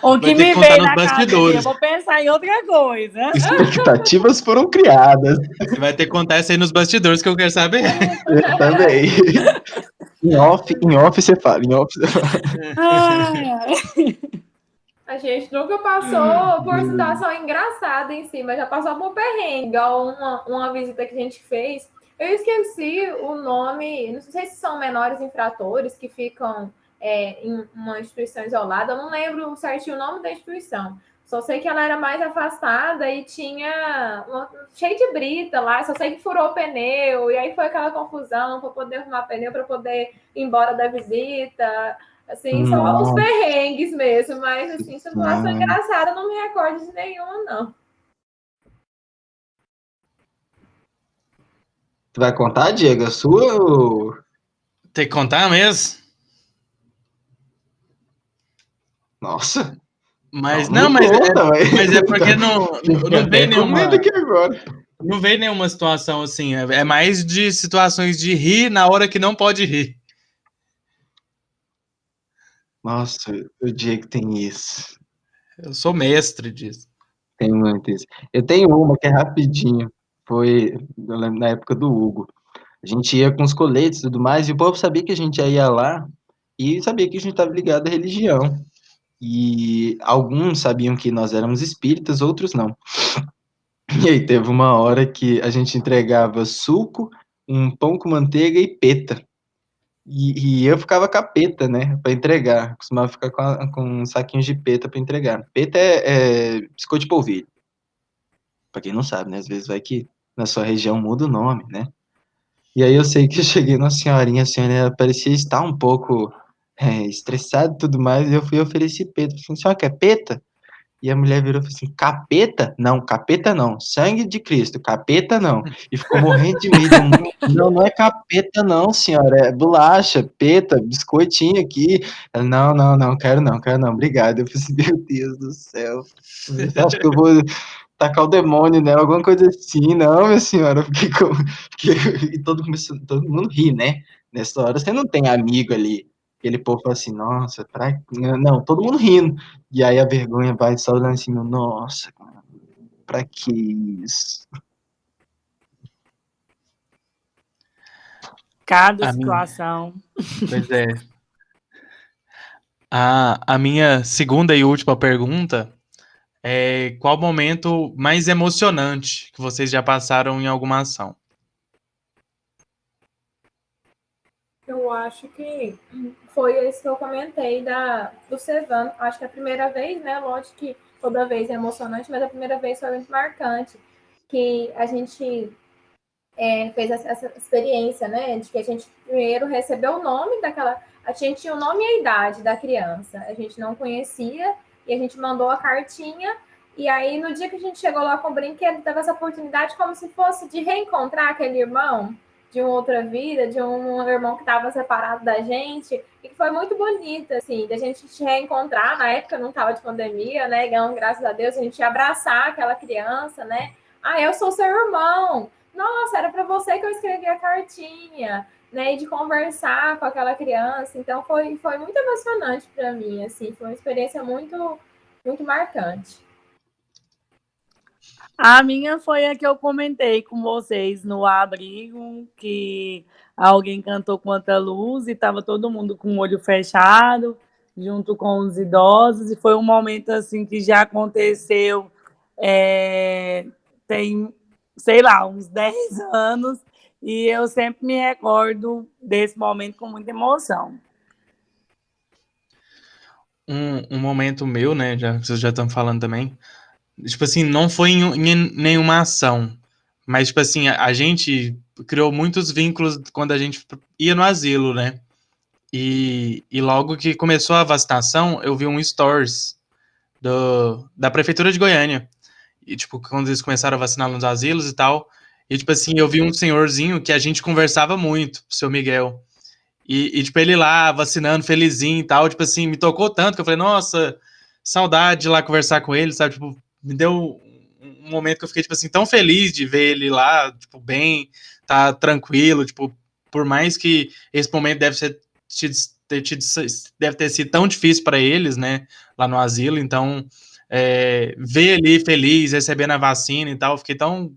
O que Vai ter me que contar veio nos na cabeça, bastidores. eu vou pensar em outra coisa. Expectativas foram criadas. Você vai ter que contar isso aí nos bastidores que eu quero saber. Eu também. Em off você fala, em off você fala. Ai, ai. A gente nunca passou por situação engraçada em si, mas já passou por perrengue, igual uma visita que a gente fez. Eu esqueci o nome, não sei se são menores infratores que ficam em uma instituição isolada, eu não lembro certinho o nome da instituição. Só sei que ela era mais afastada e tinha cheio de brita lá, só sei que furou o pneu, e aí foi aquela confusão para poder arrumar pneu, para poder ir embora da visita. Assim, só os perrengues mesmo, mas assim, situação engraçada, eu não me recordo de nenhuma, não. Tu vai contar, Diego, a sua ou... Tem que contar mesmo? Nossa. Mas não mas conta, mas é porque não veio com medo aqui agora. Não veio nenhuma situação assim. É mais de situações de rir na hora que não pode rir. Nossa, o Diego tem isso. Eu sou mestre disso. Tem muito isso. Eu tenho uma que é rapidinho. Eu lembro na época do Hugo. A gente ia com os coletes e tudo mais, e o povo sabia que a gente ia lá e sabia que a gente estava ligado à religião. E alguns sabiam que nós éramos espíritas, outros não. E aí teve uma hora que a gente entregava suco, um pão com manteiga e peta. E eu ficava com a peta, né, para entregar. Costumava ficar com um saquinho de peta para entregar. Peta é biscoito de polvilho. Para quem não sabe, né, às vezes vai que na sua região muda o nome, né. E aí eu sei que eu cheguei na senhorinha, a senhora parecia estar um pouco estressada e tudo mais, e eu fui oferecer peta. Eu falei, senhora quer peta? E a mulher virou e falou assim, capeta? Não, capeta não, sangue de Cristo, capeta não. E ficou morrendo de medo. Não, não é capeta não, senhora, é bolacha, peta, biscoitinho aqui. Ela, não, quero não, obrigado. Eu falei assim, meu Deus do céu, você acha que eu vou tacar o demônio nela, alguma coisa assim? Não, minha senhora, e todo mundo ri, né? Nessa hora você não tem amigo ali. Aquele povo fala assim, nossa, não, todo mundo rindo. E aí a vergonha vai só olhando assim, nossa, pra que isso? Cada situação. Pois é. A minha segunda e última pergunta é qual momento mais emocionante que vocês já passaram em alguma ação? Eu acho que foi esse que eu comentei do Sevan. Acho que a primeira vez, né? Lógico que toda vez é emocionante, mas a primeira vez foi muito marcante. Que a gente fez essa experiência, né? De que a gente primeiro recebeu o nome daquela. A gente tinha o nome e a idade da criança. A gente não conhecia e a gente mandou a cartinha. E aí, no dia que a gente chegou lá com o brinquedo, teve essa oportunidade como se fosse de reencontrar aquele irmão de uma outra vida, de um irmão que estava separado da gente, e que foi muito bonito, assim, da gente se reencontrar. Na época não estava de pandemia, né? Graças a Deus, a gente ia abraçar aquela criança, né? Ah, eu sou seu irmão. Nossa, era para você que eu escrevi a cartinha, né? E de conversar com aquela criança. Então foi muito emocionante para mim, assim, foi uma experiência muito, muito marcante. A minha foi a que eu comentei com vocês no abrigo, que alguém cantou Quanta Luz e estava todo mundo com o olho fechado, junto com os idosos, e foi um momento assim que já aconteceu tem, sei lá, uns 10 anos, e eu sempre me recordo desse momento com muita emoção. Um momento meu, né, já vocês já estão falando também, tipo assim, não foi em nenhuma ação, mas, tipo assim, a gente criou muitos vínculos quando a gente ia no asilo, né? E logo que começou a vacinação, eu vi um stories da Prefeitura de Goiânia. e, tipo, quando eles começaram a vacinar nos asilos e tal, e, tipo assim, eu vi um senhorzinho que a gente conversava muito, o seu Miguel, e, tipo, ele lá, vacinando, felizinho e tal, tipo assim, me tocou tanto que eu falei, nossa, saudade de ir lá conversar com ele, sabe, tipo, me deu um momento que eu fiquei, tipo assim, tão feliz de ver ele lá, tipo, bem, tá tranquilo, tipo, por mais que esse momento deve ter sido tão difícil para eles, né, lá no asilo, então, ver ele feliz, recebendo a vacina e tal, eu fiquei tão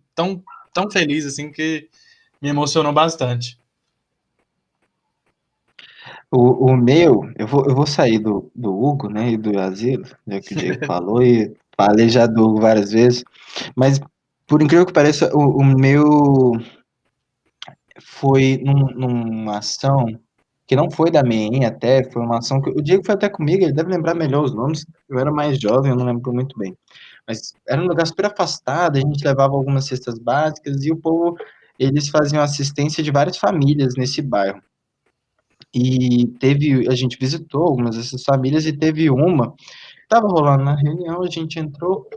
feliz, assim, que me emocionou bastante. O meu, eu vou sair do Hugo, né, e do asilo, já que o Diego falou, e falei já do Hugo várias vezes, mas por incrível que pareça, o meu foi numa ação que não foi da MEIM até, foi uma ação que o Diego foi até comigo, ele deve lembrar melhor os nomes, eu era mais jovem, eu não lembro muito bem, mas era um lugar super afastado, a gente levava algumas cestas básicas e o povo, eles faziam assistência de várias famílias nesse bairro. E a gente visitou algumas dessas famílias e teve uma, estava rolando na reunião, a gente entrou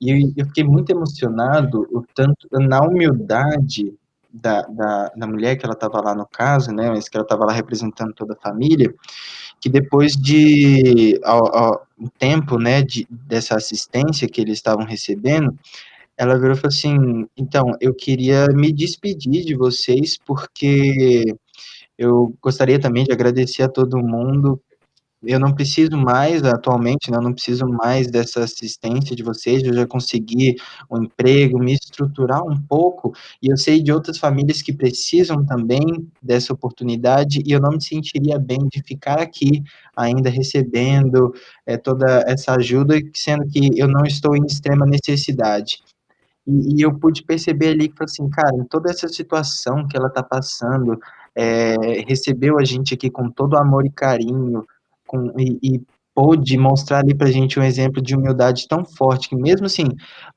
e eu fiquei muito emocionado, o tanto, na humildade da mulher que ela estava lá no caso, né, mas que ela estava lá representando toda a família, que depois de um tempo, né, dessa assistência que eles estavam recebendo, ela virou e falou assim, então, eu queria me despedir de vocês, porque eu gostaria também de agradecer a todo mundo. Eu não preciso mais, atualmente, né, eu não preciso mais dessa assistência de vocês, eu já consegui um emprego, me estruturar um pouco, e eu sei de outras famílias que precisam também dessa oportunidade, e eu não me sentiria bem de ficar aqui ainda recebendo toda essa ajuda, sendo que eu não estou em extrema necessidade. Eu pude perceber ali que, assim, cara, em toda essa situação que ela tá passando, recebeu a gente aqui com todo amor e carinho, e pôde mostrar ali pra gente um exemplo de humildade tão forte, que mesmo assim,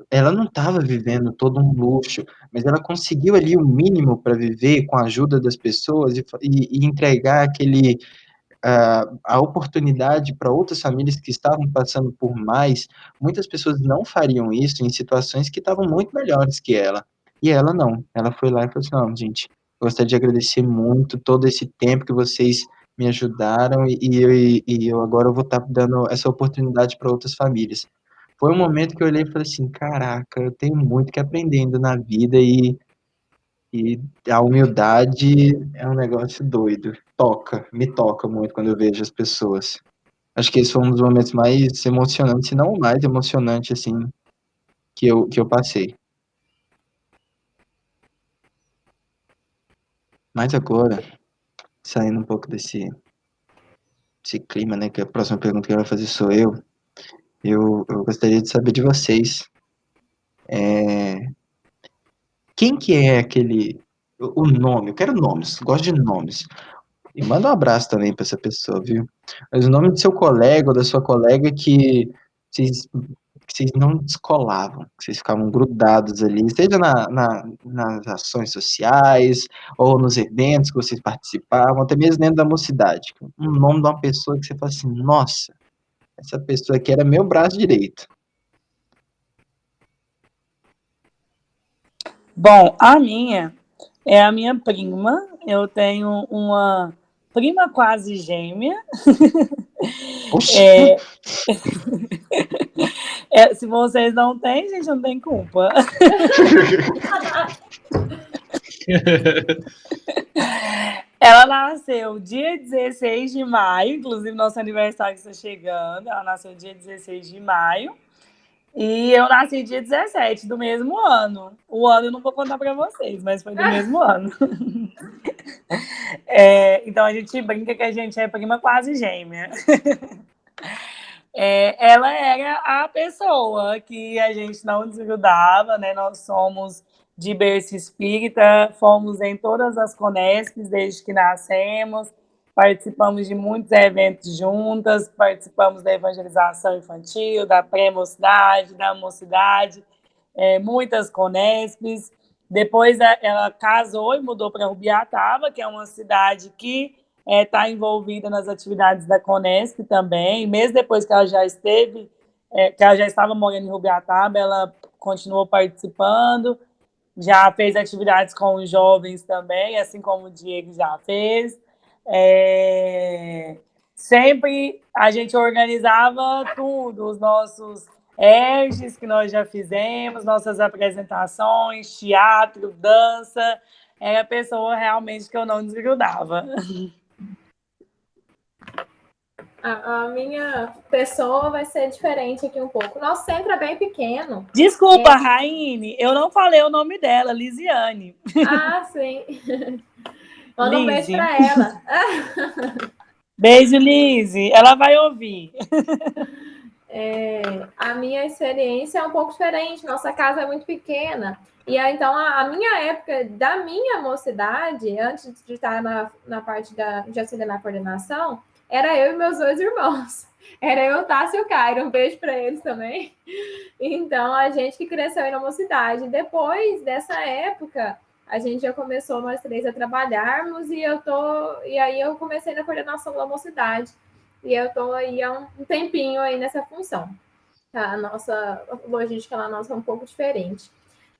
ela não estava vivendo todo um luxo, mas ela conseguiu ali o mínimo para viver com a ajuda das pessoas e entregar a oportunidade para outras famílias que estavam passando por mais. Muitas pessoas não fariam isso em situações que estavam muito melhores que ela. E ela não. Ela foi lá e falou assim: não, gente, gostaria de agradecer muito todo esse tempo que vocês me ajudaram e eu agora vou estar dando essa oportunidade para outras famílias. Foi um momento que eu olhei e falei assim: caraca, eu tenho muito que aprender ainda na vida e a humildade é um negócio doido. Me toca muito quando eu vejo as pessoas. Acho que esse foi um dos momentos mais emocionantes, se não o mais emocionante, assim, que eu passei. Mas agora, saindo um pouco desse clima, né, que a próxima pergunta que vai fazer sou eu gostaria de saber de vocês. Quem que é aquele. O nome, eu quero nomes, gosto de nomes. E manda um abraço também para essa pessoa, viu? Mas o nome do seu colega ou da sua colega que vocês não descolavam, que vocês ficavam grudados ali, seja nas ações sociais ou nos eventos que vocês participavam, até mesmo dentro da mocidade. Um nome de uma pessoa que você fala assim, nossa, essa pessoa aqui era meu braço direito. Bom, a minha é a minha prima. Eu tenho uma prima quase gêmea. Oxi! Se vocês não têm, gente, não tem culpa. Ela nasceu dia 16 de maio, inclusive nosso aniversário está chegando. Ela nasceu dia 16 de maio. E eu nasci dia 17 do mesmo ano. O ano eu não vou contar para vocês, mas foi do mesmo ano. Então a gente brinca que a gente é prima quase gêmea. Ela era a pessoa que a gente não desgrudava, né? Nós somos de berço espírita, fomos em todas as Conesps desde que nascemos, participamos de muitos eventos juntas, participamos da evangelização infantil, da pré-mocidade, da mocidade, muitas Conesps. Depois ela casou e mudou para Rubiataba, que é uma cidade que está envolvida nas atividades da Conesp também. Mesmo depois que ela já estava morando em Rubiataba, ela continuou participando, já fez atividades com os jovens também, assim como o Diego já fez. Sempre a gente organizava tudo, os nossos ERGs que nós já fizemos, nossas apresentações, teatro, dança. Era a pessoa realmente que eu não desgrudava. A minha pessoa vai ser diferente aqui um pouco. O nosso centro é bem pequeno. Desculpa, Raine, eu não falei o nome dela, Lisiane. Ah, sim. Manda um beijo para ela. Beijo, Lise. Ela vai ouvir. A minha experiência é um pouco diferente. Nossa casa é muito pequena. E aí, então, a minha época da minha mocidade, antes de estar na parte de auxiliar na coordenação, era eu e meus 2 irmãos. Era eu, Tássio e o Cairo. Um beijo para eles também. Então, a gente que cresceu aí na mocidade. Depois dessa época, a gente já começou nós 3 a trabalharmos e aí eu comecei na coordenação da mocidade. E eu estou aí há um tempinho aí nessa função. A nossa logística lá nossa é um pouco diferente.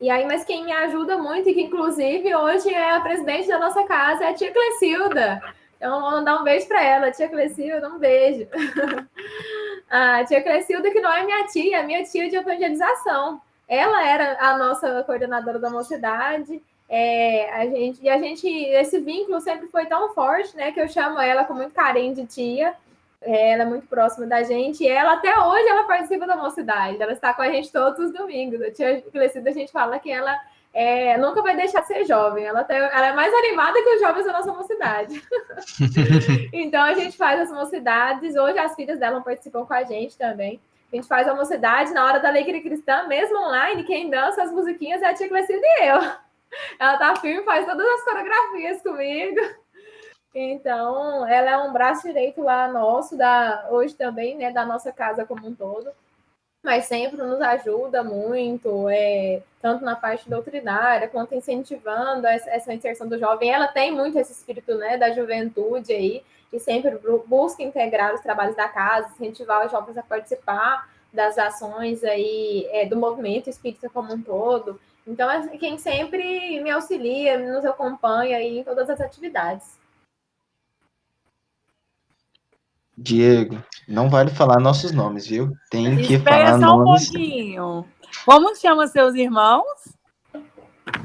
E aí, mas quem me ajuda muito, e que inclusive hoje é a presidente da nossa casa, é a tia Clecilda. Então, vou mandar um beijo para ela. Tia Clecilda, um beijo. A tia Clecilda, que não é minha tia, é minha tia de evangelização. Ela era a nossa coordenadora da mocidade. Esse vínculo sempre foi tão forte, né, que eu chamo ela com muito carinho de tia. Ela é muito próxima da gente. E ela, até hoje, ela participa da mocidade. Ela está com a gente todos os domingos. A tia Clecilda, a gente fala que ela nunca vai deixar de ser jovem. Ela é mais animada que os jovens da nossa mocidade. Então, a gente faz as mocidades. Hoje, as filhas dela participam com a gente também. A gente faz a mocidade na hora da alegria cristã, mesmo online. Quem dança as musiquinhas é a tia Clecilda e eu. Ela tá firme, faz todas as coreografias comigo. Então, ela é um braço direito lá nosso, hoje também, né, da nossa casa como um todo. Mas sempre nos ajuda muito, tanto na parte doutrinária, quanto incentivando essa inserção do jovem. Ela tem muito esse espírito, né, da juventude aí, e sempre busca integrar os trabalhos da casa, incentivar os jovens a participar das ações aí, do movimento espírita como um todo. Então, é quem sempre me auxilia, nos acompanha aí em todas as atividades. Diego, não vale falar nossos nomes, viu? Tem que Espera falar só um nomes. pouquinho. Como chama seus irmãos?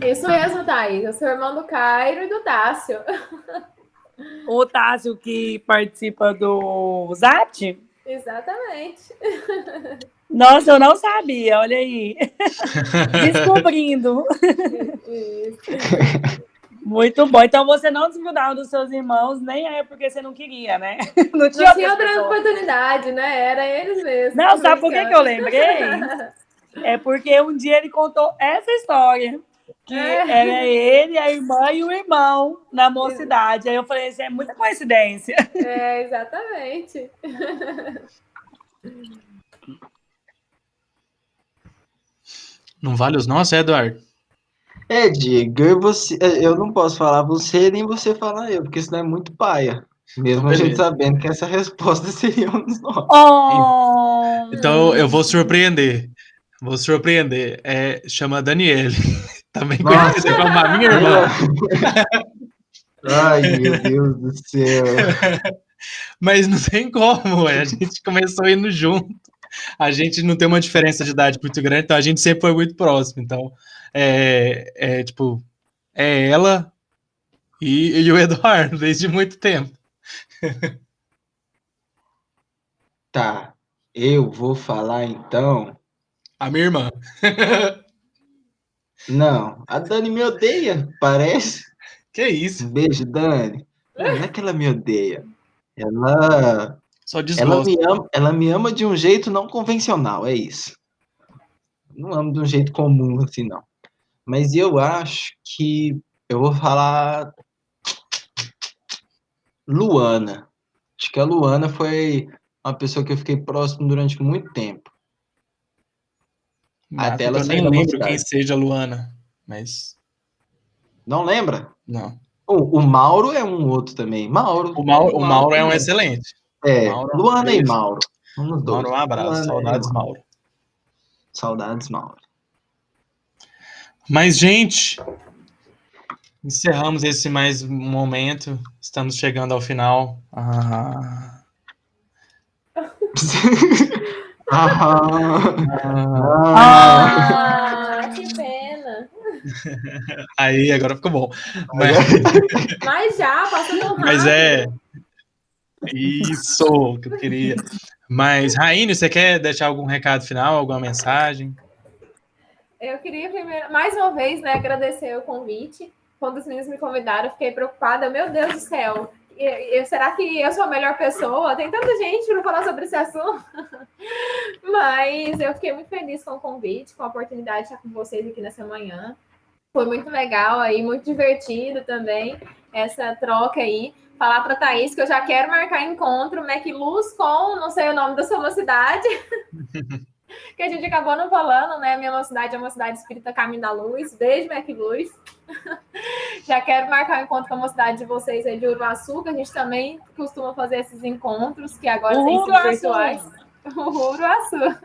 Isso mesmo, Thaís. Eu sou irmã do Cairo e do Tássio. O Tássio que participa do ZAT? Exatamente. Nossa, eu não sabia, olha aí. Descobrindo. Isso. Muito bom. Então você não desgrudava dos seus irmãos, nem é porque você não queria, né? Não tinha outra oportunidade, né? Era eles mesmos. Não, sabe por que eu lembrei? É porque um dia ele contou essa história. Que era ele, a irmã e o irmão na mocidade. Aí eu falei, isso é muita coincidência. Exatamente. Não vale os nossos, Eduardo? Diego, eu não posso falar você, nem você falar eu, porque senão é muito paia. Mesmo Então, a gente beleza. sabendo que essa resposta seria um dos nossos. Oh. Então eu vou surpreender. Chama Daniele. Também conhecida como a minha irmã. Ai, meu Deus do céu. Mas não tem como, a gente começou indo junto. A gente não tem uma diferença de idade muito grande, então a gente sempre foi muito próximo. Então, é ela e o Eduardo, desde muito tempo. Tá, eu vou falar então. A minha irmã. Não, a Dani me odeia, parece. Que isso? Um beijo, Dani. Não é que ela me odeia. Ela Só desgosto. Ela me ama de um jeito não convencional, é isso. Não amo de um jeito comum, assim, não. Mas eu acho que eu vou falar Luana. Acho que a Luana foi uma pessoa que eu fiquei próximo durante muito tempo. Até ela eu sair nem da lembro mocidade. quem seja a Luana, mas... Não lembra? Não. O Mauro é um outro também. O Mauro é um excelente. Luana e Mauro. Vamos dois. Mauro, um abraço. Saudades, Mauro. Saudades, Mauro. Mas, gente, encerramos esse mais um momento. Estamos chegando ao final. Que pena. Aí, agora ficou bom. Mas já, passou tão rápido. Mas é isso que eu queria. Mas, Raine, você quer deixar algum recado final, alguma mensagem? Eu queria primeiro, mais uma vez, né, agradecer o convite. Quando os meninos me convidaram, eu fiquei preocupada. Meu Deus do céu, será que eu sou a melhor pessoa? Tem tanta gente para falar sobre esse assunto. Mas eu fiquei muito feliz com o convite, com a oportunidade de estar com vocês aqui nessa manhã. Foi muito legal aí, muito divertido também essa troca aí. Falar para a Thaís que eu já quero marcar encontro MacLuz com, não sei o nome da sua mocidade, que a gente acabou não falando, né? Minha mocidade é uma cidade espírita Caminho da Luz. Beijo, MacLuz. Já quero marcar um encontro com a mocidade de vocês aí de Uruaçu, que a gente também costuma fazer esses encontros, que agora têm sido virtuais. Uruaçu.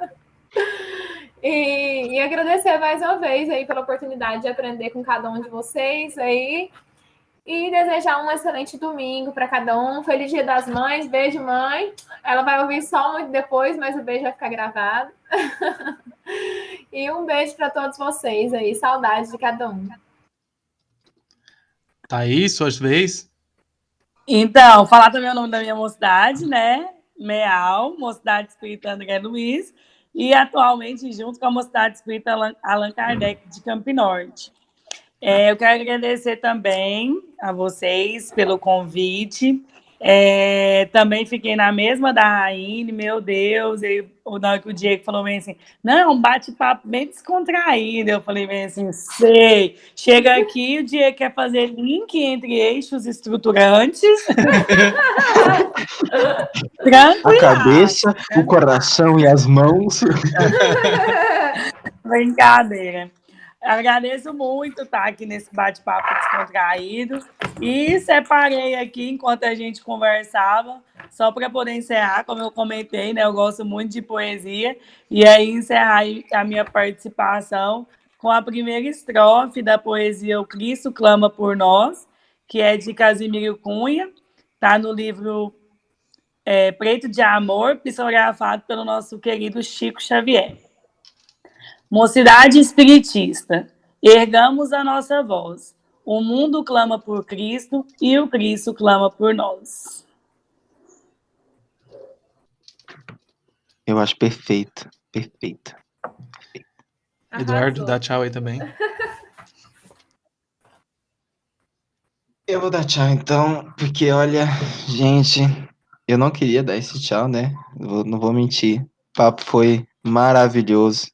E agradecer mais uma vez aí pela oportunidade de aprender com cada um de vocês aí. E desejar um excelente domingo para cada um. Feliz Dia das Mães. Beijo, mãe. Ela vai ouvir só muito depois, mas o beijo vai ficar gravado. E um beijo para todos vocês aí. Saudades de cada um. Thaís, sua vez? Então, falar também o nome da minha mocidade, né? MEAL, Mocidade Espírita André Luiz, e atualmente junto com a Mocidade Espírita Allan Kardec de Campo Norte. Eu quero agradecer também a vocês pelo convite. Também fiquei na mesma da Raine, meu Deus. Na hora que o Diego falou bem assim, não, um bate-papo bem descontraído. Eu falei bem assim, sei. Chega aqui, o Diego quer fazer link entre eixos estruturantes. A cabeça, o coração e as mãos. Brincadeira. Agradeço muito estar aqui nesse bate-papo descontraído e separei aqui, enquanto a gente conversava, só para poder encerrar, como eu comentei, né? Eu gosto muito de poesia, e aí encerrar a minha participação com a primeira estrofe da poesia O Cristo Clama por Nós, que é de Casimiro Cunha, está no livro Preto de Amor, psicografado pelo nosso querido Chico Xavier. Mocidade espiritista, ergamos a nossa voz. O mundo clama por Cristo e o Cristo clama por nós. Eu acho perfeito, perfeito. Eduardo, dá tchau aí também. Eu vou dar tchau então, porque olha, gente, eu não queria dar esse tchau, né? Não vou mentir. O papo foi maravilhoso.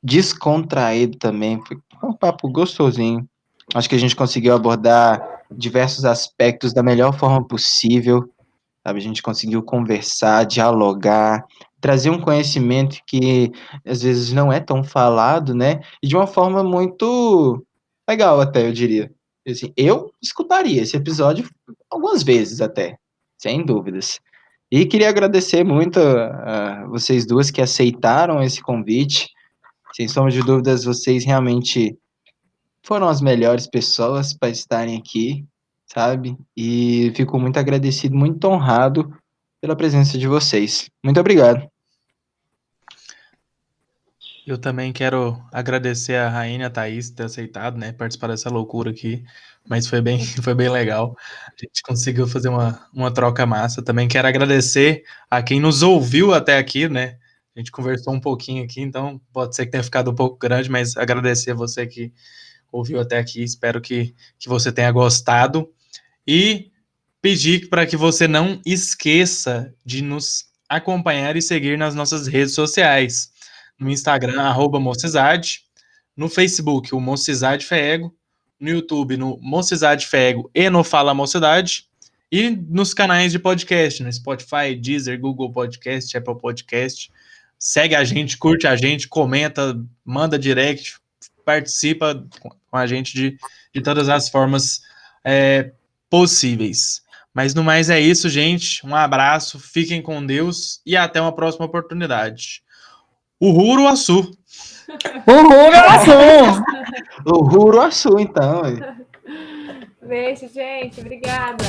Descontraído também. Foi um papo gostosinho. Acho que a gente conseguiu abordar diversos aspectos da melhor forma possível. Sabe? A gente conseguiu conversar, dialogar, trazer um conhecimento que às vezes não é tão falado, né? E de uma forma muito legal, até, eu diria. Assim, eu escutaria esse episódio algumas vezes até, sem dúvidas. E queria agradecer muito a vocês duas que aceitaram esse convite. Sem sombra de dúvidas, vocês realmente foram as melhores pessoas para estarem aqui, sabe? E fico muito agradecido, muito honrado pela presença de vocês. Muito obrigado. Eu também quero agradecer a Rainha, a Thaís, ter aceitado, né, participar dessa loucura aqui, mas foi bem legal. A gente conseguiu fazer uma troca massa. Também quero agradecer a quem nos ouviu até aqui, né? A gente conversou um pouquinho aqui, então pode ser que tenha ficado um pouco grande, mas agradecer a você que ouviu até aqui. Espero que você tenha gostado. E pedir para que você não esqueça de nos acompanhar e seguir nas nossas redes sociais. No Instagram, @Mocizade, no Facebook, o Mocizade Fego, no YouTube, no Mocizade Fego e no Fala Mocidade, e nos canais de podcast, no Spotify, Deezer, Google Podcast, Apple Podcast. Segue a gente, curte a gente, comenta, manda direct, participa com a gente de todas as formas possíveis. Mas no mais é isso, gente. Um abraço, fiquem com Deus e até uma próxima oportunidade. Uruaçu! O Ruroaçu! O Ruroaçu, então. Beijo, gente. Obrigada.